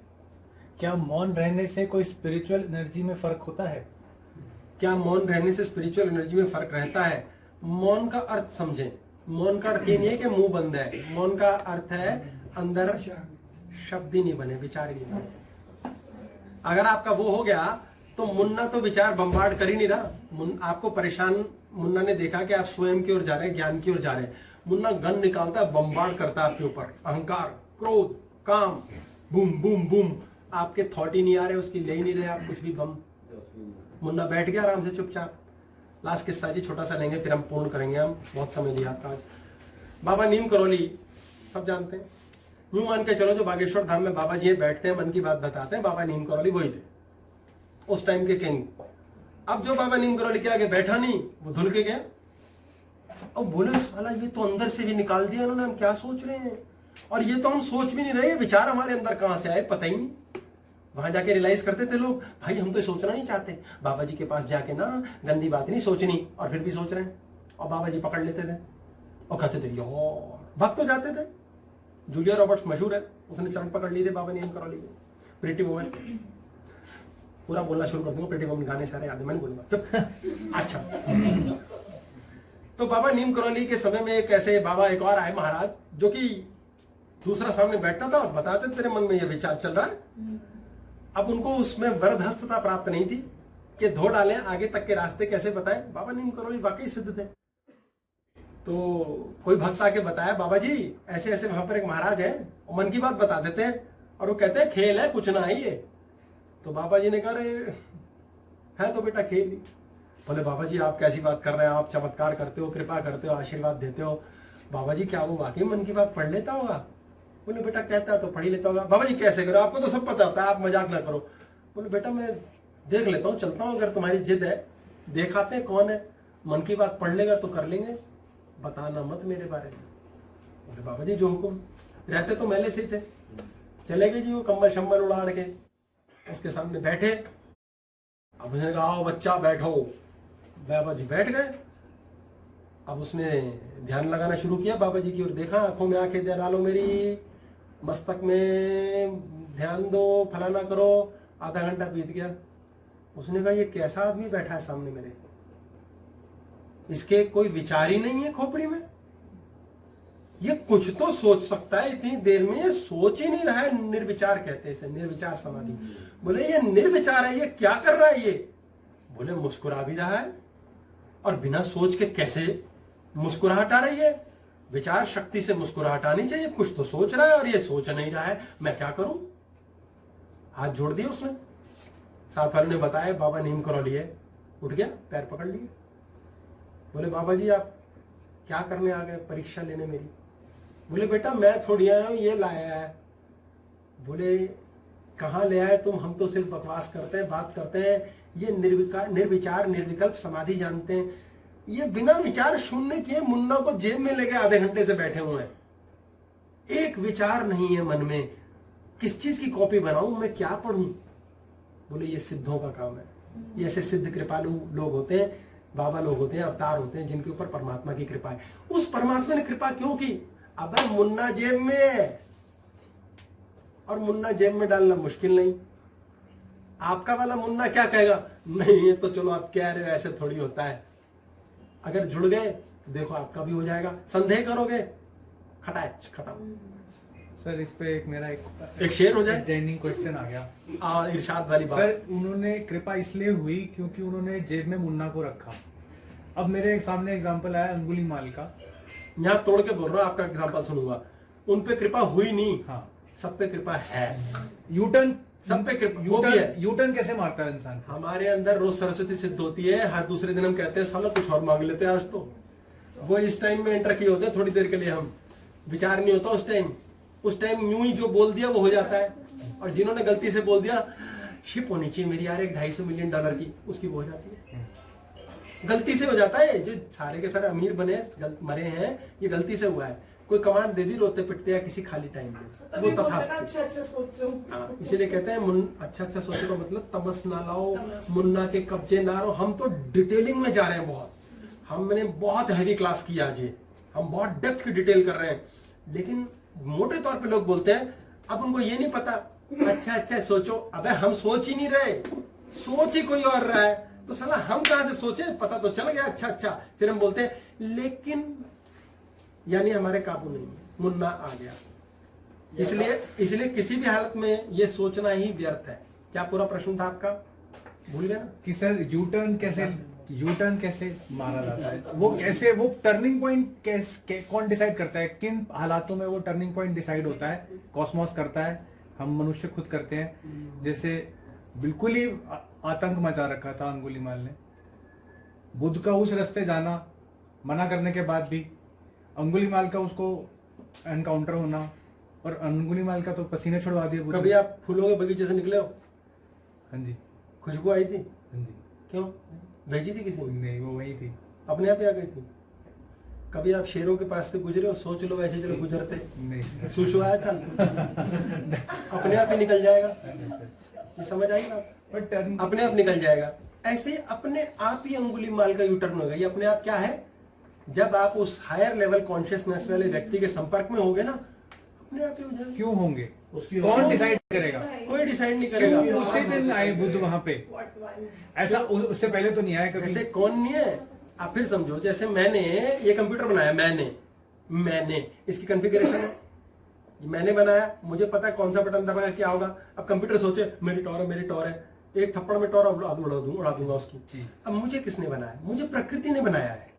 क्या मौन रहने से कोई स्पिरिचुअल एनर्जी में फर्क होता है? क्या मौन रहने से स्पिरिचुअल एनर्जी में फर्क रहता है? मौन का अर्थ समझें। मौन का अर्थ ये नहीं है कि मुंह बंद है। मौन का अर्थ है अंदर शब्द ही नहीं बने, विचार ही नहीं बने। अगर आपका वो हो गया तो मुन्ना तो विचार बम्बार्ड कर ही नहीं रहा। आपको परेशान, मुन्ना ने देखा कि आप स्वयं की ओर जा रहे हैं, ज्ञान की ओर जा रहे हैं। मुन्ना गन निकालता है, बम्बार्ड करता है आपके ऊपर। अहंकार, क्रोध, काम, बूम बूम बूम। आपके थॉट ही नहीं आ रहे, उसकी ले ही नहीं रहे आप कुछ भी बम। मुन्ना बैठ गया आराम से चुपचाप। लास्ट किस्सा जी छोटा सा लेंगे, फिर हम पूर्ण करेंगे। हम बहुत समय लिया आपका आज। बाबा नीम करौली सब जानते हैं। यूं मान के चलो जो बागेश्वर धाम में बाबा जी बैठते हैं, मन की बात बताते हैं, बाबा नीम करौली वही थे उस टाइम के किंग। अब जो बाबा नीम करौली के आगे बैठा नहीं, वो धुल के गया। अब बोले साला ये तो अंदर से भी निकाल दिया इन्होंने, हम क्या सोच रहे हैं, और ये तो हम सोच भी नहीं रहे, विचार हमारे अंदर कहां से आए पता ही नहीं। वहां जाके रियलाइज करते थे लोग, भाई हम तो सोचना नहीं चाहते, बाबा जी के पास जाके ना गंदी बात नहीं सोचनी, और फिर भी सोच रहे हैं। और बाबा जी पकड़ लेते थे और कहते थे यार, भक्त तो जाते थे। जूलिया रॉबर्ट्स मशहूर है, उसने चरण पकड़ लिए थे बाबा नीम करौली के। प्रीटी वुमन, पूरा बोलना शुरू कर दूंगा, प्रीटी वुमन गाने सारे याद है, मैंने बोलूंगा चुप। अच्छा, तो बाबा नीम करौली के समय में एक ऐसे बाबा एक और आए महाराज, जो कि दूसरा सामने बैठता था और बताते तेरे मन में ये विचार चल रहा है। अब उनको उसमें वरदहस्तता प्राप्त नहीं थी कि धो डालें, आगे तक के रास्ते कैसे बताएं। बाबा नीम करौली वाकई सिद्ध थे। तो कोई भक्त आके बताया, बाबा जी ऐसे ऐसे वहां पर एक महाराज है, मन की बात बता देते हैं, और वो कहते हैं खेल है, कुछ ना है ये। तो बाबा जी ने कहा अरे है तो बेटा खेल ही। बोले बाबा जी आप कैसी बात कर रहे हैं, आप चमत्कार करते हो, कृपा करते हो, आशीर्वाद देते हो। बाबा जी क्या वो वाकई मन की बात पढ़ लेता होगा? बोले बेटा कहता है तो पढ़ ही लेता होगा। बाबा जी कैसे करो, आपको तो सब पता होता है, आप मजाक ना करो। बोले बेटा मैं देख लेता हूँ, चलता हूँ, अगर तुम्हारी जिद है देख आते हैं कौन है, मन की बात पढ़ लेगा तो कर लेंगे, बताना मत मेरे बारे में। बोले बाबा जी जो हुक्म। रहते तो मेले से ही थे। चले गए जी वो कंबल शंबल उड़ाड़ के, उसके सामने बैठे। अब उसने कहा आओ बच्चा बैठो। बाबा जी बैठ गए। अब उसने ध्यान लगाना शुरू किया बाबा जी की ओर, देखा, आंखों में आंखें डालो मेरी, मस्तक में ध्यान दो, फलाना करो। आधा घंटा बीत गया। उसने कहा ये कैसा आदमी बैठा है सामने मेरे, इसके कोई विचार ही नहीं है खोपड़ी में, ये कुछ तो सोच सकता है, इतनी देर में ये सोच ही नहीं रहा है। निर्विचार कहते हैं इसे, निर्विचार समाधि। बोले ये निर्विचार है, ये क्या कर रहा है ये? बोले मुस्कुरा भी रहा है, और बिना सोच के कैसे मुस्कुराहट आ रही है? विचार शक्ति से मुस्कुराहट आनी चाहिए, कुछ तो सोच रहा है और ये सोच नहीं रहा है, मैं क्या करूं? हाथ जोड़ दिए उसने। साथ वाले ने बताया, बाबा नीम करो लिए, उठ गया, पैर पकड़ लिए। बोले बाबा जी आप क्या करने आ गए, परीक्षा लेने मेरी? बोले बेटा मैं थोड़ी आया हूं, ये लाया है। बोले कहाँ ले आए तुम, हम तो सिर्फ बकवास करते हैं, बात करते हैं, ये निर्विचार निर्विकल्प समाधि जानते हैं, ये बिना विचार शून्य किए मुन्ना को जेब में लेके आधे घंटे से बैठे हुए हैं, एक विचार नहीं है मन में, किस चीज की कॉपी बनाऊं, मैं क्या पढ़ूं? बोले ये सिद्धों का काम है, ये ऐसे सिद्ध कृपालु लोग होते हैं, बाबा लोग होते हैं, अवतार होते हैं, जिनके ऊपर परमात्मा की कृपा है। उस परमात्मा ने कृपा क्यों की? अब मुन्ना जेब में है, और मुन्ना जेब में डालना मुश्किल नहीं। आपका वाला मुन्ना क्या कहेगा, नहीं ये तो चलो आप कह रहे हो, ऐसे थोड़ी होता है। अगर जुड़ गए तो देखो आपका भी हो जाएगा, संदेह करोगे खटाच खत्म। सर इस पे मेरा एक शेर हो जाए, जेन्युइन क्वेश्चन आ गया। इरशाद वाली बात। सर उन्होंने कृपा इसलिए हुई क्योंकि उन्होंने जेब में मुन्ना को रखा। अब मेरे सामने एग्जांपल आया अंगुलीमाल का, यहाँ तोड़ के बोल रहा हूँ, आपका एग्जांपल सुनूंगा। उन पे कृपा हुई नहीं, हाँ सब पे कृपा है। यूटर्न सब पे कृपा वो भी है। यूटर्न कैसे मारता है इंसान? हमारे अंदर रोज सरस्वती सिद्ध होती है, हर दूसरे दिन हम कहते हैं साला कुछ और मांग लेते हैं आज तो। वो इस टाइम में एंटर किए होते हैं, थोड़ी देर के लिए हम, विचार नहीं होता उस टाइम यूं ही जो बोल दिया वो हो जाता है। और जिन्होंने गलती से बोल दिया शिप होनी चाहिए मेरी यार, 150 मिलियन डॉलर की, उसकी वो हो जाती है, गलती से हो जाता है। जो सारे के सारे अमीर बने मरे हैं, ये गलती से हुआ है। कोई कमांड दे दी, रोते पिटते या किसी खाली टाइम में, वो तथास्तु। अच्छा सोचो। इसीलिए कहते हैं अच्छा सोचो का मतलब तमस ना लाओ, मुन्ना के कब्जे ना रहो। हम तो डिटेलिंग में जा रहे हैं बहुत, हमने बहुत हैवी क्लास की आज ये, हम बहुत डेप्थ की डिटेल कर रहे हैं। लेकिन मोटे तौर पे लोग बोलते हैं, अब उनको ये नहीं पता अच्छा सोचो। अबे हम सोच ही नहीं रहे, सोच ही कोई और रहा है, तो साला हम कहां से सोचे? पता तो चल गया अच्छा। फिर हम बोलते हैं लेकिन, यानी हमारे काबू नहीं है, मुन्ना आ गया। इसलिए किसी भी हालत में ये सोचना ही व्यर्थ है। क्या पूरा प्रश्न था आपका, भूल गए ना? कि सर यूटर्न कैसे मारा जाता है, वो कैसे, वो टर्निंग पॉइंट कौन डिसाइड करता है? किन हालातों में वो टर्निंग पॉइंट डिसाइड होता है? कॉस्मोस करता है, हम मनुष्य खुद करते हैं। जैसे बिल्कुल ही आतंक मचा रखा था अंगुलीमाल ने, बुद्ध का उस रास्ते जाना मना करने के बाद भी, अंगुलीमाल का उसको एनकाउंटर होना, और अंगुलीमाल का तो पसीने छुड़वा दिए बुद्ध। कभी आप फूलों के बगीचे से निकले हो? हाँ जी। खुशबू आई थी? हाँ जी। क्यों भेजी थी किसी ने? नहीं, वो वही थी, अपने आप ही आ गई थी। कभी आप शेरों के पास से गुजरे हो? सोच लो वैसे चलो गुजरते, नहीं सुशु आया था अपने आप ही निकल जाएगा। ये समझ आई ना? बट टर्न अपने आप निकल जाएगा। ऐसे ही अपने आप ही अंगुलीमाल का यूटर्न होगा। ये अपने आप क्या है, जब आप उस हायर लेवल कॉन्शियसनेस वाले व्यक्ति के संपर्क में होगे ना, अपने आप ही हो जाएगा। क्यों होंगे? कौन डिसाइड करेगा? कोई डिसाइड नहीं करेगा। उसी दिन आए बुद्ध वहां पे, ऐसा उससे पहले तो नहीं आया कभी। जैसे कौन नहीं है, आप फिर समझो। जैसे मैंने ये कंप्यूटर बनाया, मैंने इसकी कॉन्फ़िगरेशन है, मैंने बनाया, मुझे पता है कौन सा बटन दबाया क्या होगा। अब कंप्यूटर सोचे मेरी टॉर है, एक थप्पड़ में टॉर उड़ा दूंगा उसकी। अब मुझे किसने बनाया? मुझे प्रकृति ने बनाया है।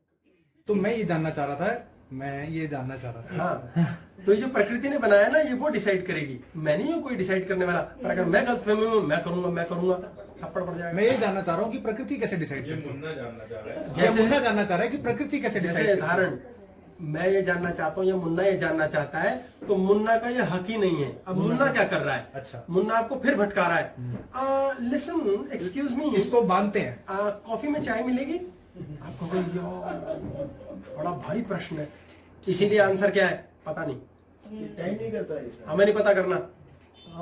तो मैं ये जानना चाह रहा था हाँ, तो ये जो प्रकृति ने बनाया ना, ये वो डिसाइड करेगी। मैं नहीं हूँ कोई डिसाइड करने वाला। पर अगर मैं गलतफहमी में मैं करूंगा थप्पड़ पड़ जाएगा। मैं ये जानना चाह रहा हूँ कि प्रकृति कैसे डिसाइड करती है। जैसे मुन्ना जानना चाह रहा है कि प्रकृति कैसे जैसे डिसाइड। उदाहरण, मैं ये जानना चाहता हूँ या मुन्ना ये जानना चाहता है, तो मुन्ना का ये हक ही नहीं है। अब मुन्ना क्या कर रहा है? अच्छा। मुन्ना आपको फिर भटका रहा है। लिसन, एक्सक्यूज मी, इसको बांधते हैं। कॉफी में चाय मिलेगी? आपको कोई बड़ा भारी प्रश्न है, इसीलिए आंसर क्या है पता नहीं, टाइम नहीं करता है सर। हमें नहीं पता करना।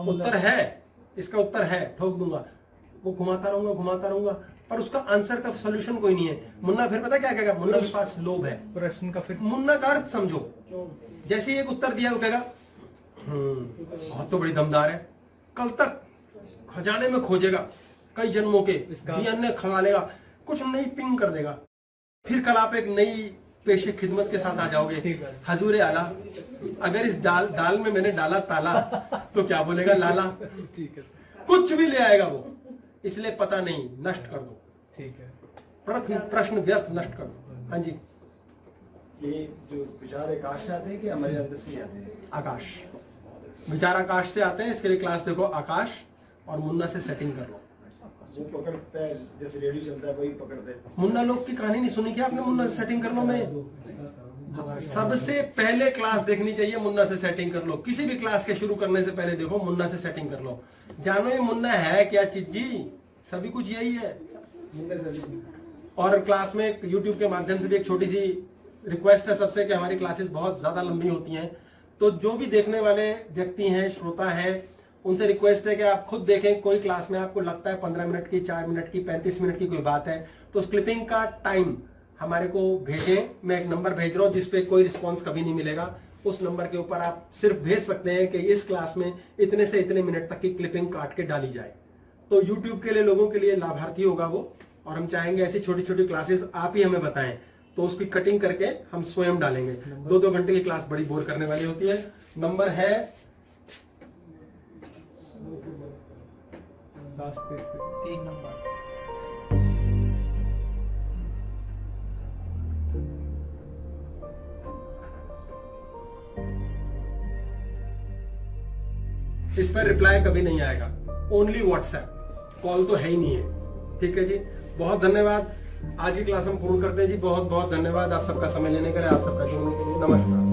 उत्तर है, इसका उत्तर है, ठोक दूंगा। वो घुमाता रहूंगा, पर उसका आंसर का सोल्यूशन कोई नहीं है। मुन्ना फिर पता क्या कहेगा? मुन्ना के पास लोभ है। प्रश्न का फिर मुन्ना का अर्थ समझो। जैसे ही एक उत्तर दिया वो कहेगा बहुत तो बड़ी दमदार है, कल तक खजाने में खोजेगा कई जन्मों के डीएनए खंगा लेगा, कुछ नई पिंग कर देगा। फिर कल आप एक नई पेशे खिदमत के साथ आ जाओगे। हजूर आला, अगर इस दाल में मैंने डाला ताला तो क्या बोलेगा लाला? ठीक है, कुछ भी ले आएगा वो, इसलिए पता नहीं, नष्ट कर दो। ठीक है। प्रश्न व्यर्थ, नष्ट कर दो। हाँ जी, ये जो विचार आकाश से आते हैं कि हमारे अंदर से आते हैं? आकाश, विचार आकाश से आते हैं। इसके लिए क्लास देखो आकाश, और मुन्ना से सेटिंग कर लो। वो पकड़ता है, जैसे रेडियो चलता है वही पकड़ते हैं। मुन्ना लोग की कहानी नहीं सुनी क्या आपने? मुन्ना से सेटिंग कर लो। मैं सबसे पहले क्लास देखनी चाहिए, मुन्ना से सेटिंग कर लो। किसी भी क्लास के शुरू करने से पहले देखो मुन्ना से सेटिंग कर लो। जानो ये मुन्ना है क्या चीज जी? सभी कुछ यही है। और क्लास में यूट्यूब के माध्यम से भी एक छोटी सी रिक्वेस्ट है सबसे कि हमारी क्लासेस बहुत ज्यादा लंबी होती हैं, तो जो भी देखने वाले व्यक्ति हैं, श्रोता हैं, उनसे रिक्वेस्ट है कि आप खुद देखें। कोई क्लास में आपको लगता है 15 मिनट की, 4 मिनट की, 35 मिनट की कोई बात है, तो उस क्लिपिंग का टाइम हमारे को भेजें। मैं एक नंबर भेज रहा हूं जिसपे कोई रिस्पॉन्स कभी नहीं मिलेगा। उस नंबर के ऊपर आप सिर्फ भेज सकते हैं कि इस क्लास में इतने से इतने मिनट तक की क्लिपिंग काट के डाली जाए। तो यूट्यूब के लिए लोगों के लिए लाभार्थी होगा वो, और हम चाहेंगे ऐसी छोटी छोटी क्लासेस आप ही हमें बताएं, तो उसकी कटिंग करके हम स्वयं डालेंगे। 2-2 घंटे की क्लास बड़ी बोर करने वाली होती है। नंबर है लास्ट पेज पे 3 नंबर। इस पर रिप्लाई कभी नहीं आएगा, ओनली व्हाट्सएप, कॉल तो है ही नहीं है। ठीक है जी, बहुत धन्यवाद। आज की क्लास हम पूर्ण करते हैं जी। बहुत बहुत धन्यवाद आप सबका समय लेने के लिए, आप सबका जुड़ने के लिए। नमस्कार।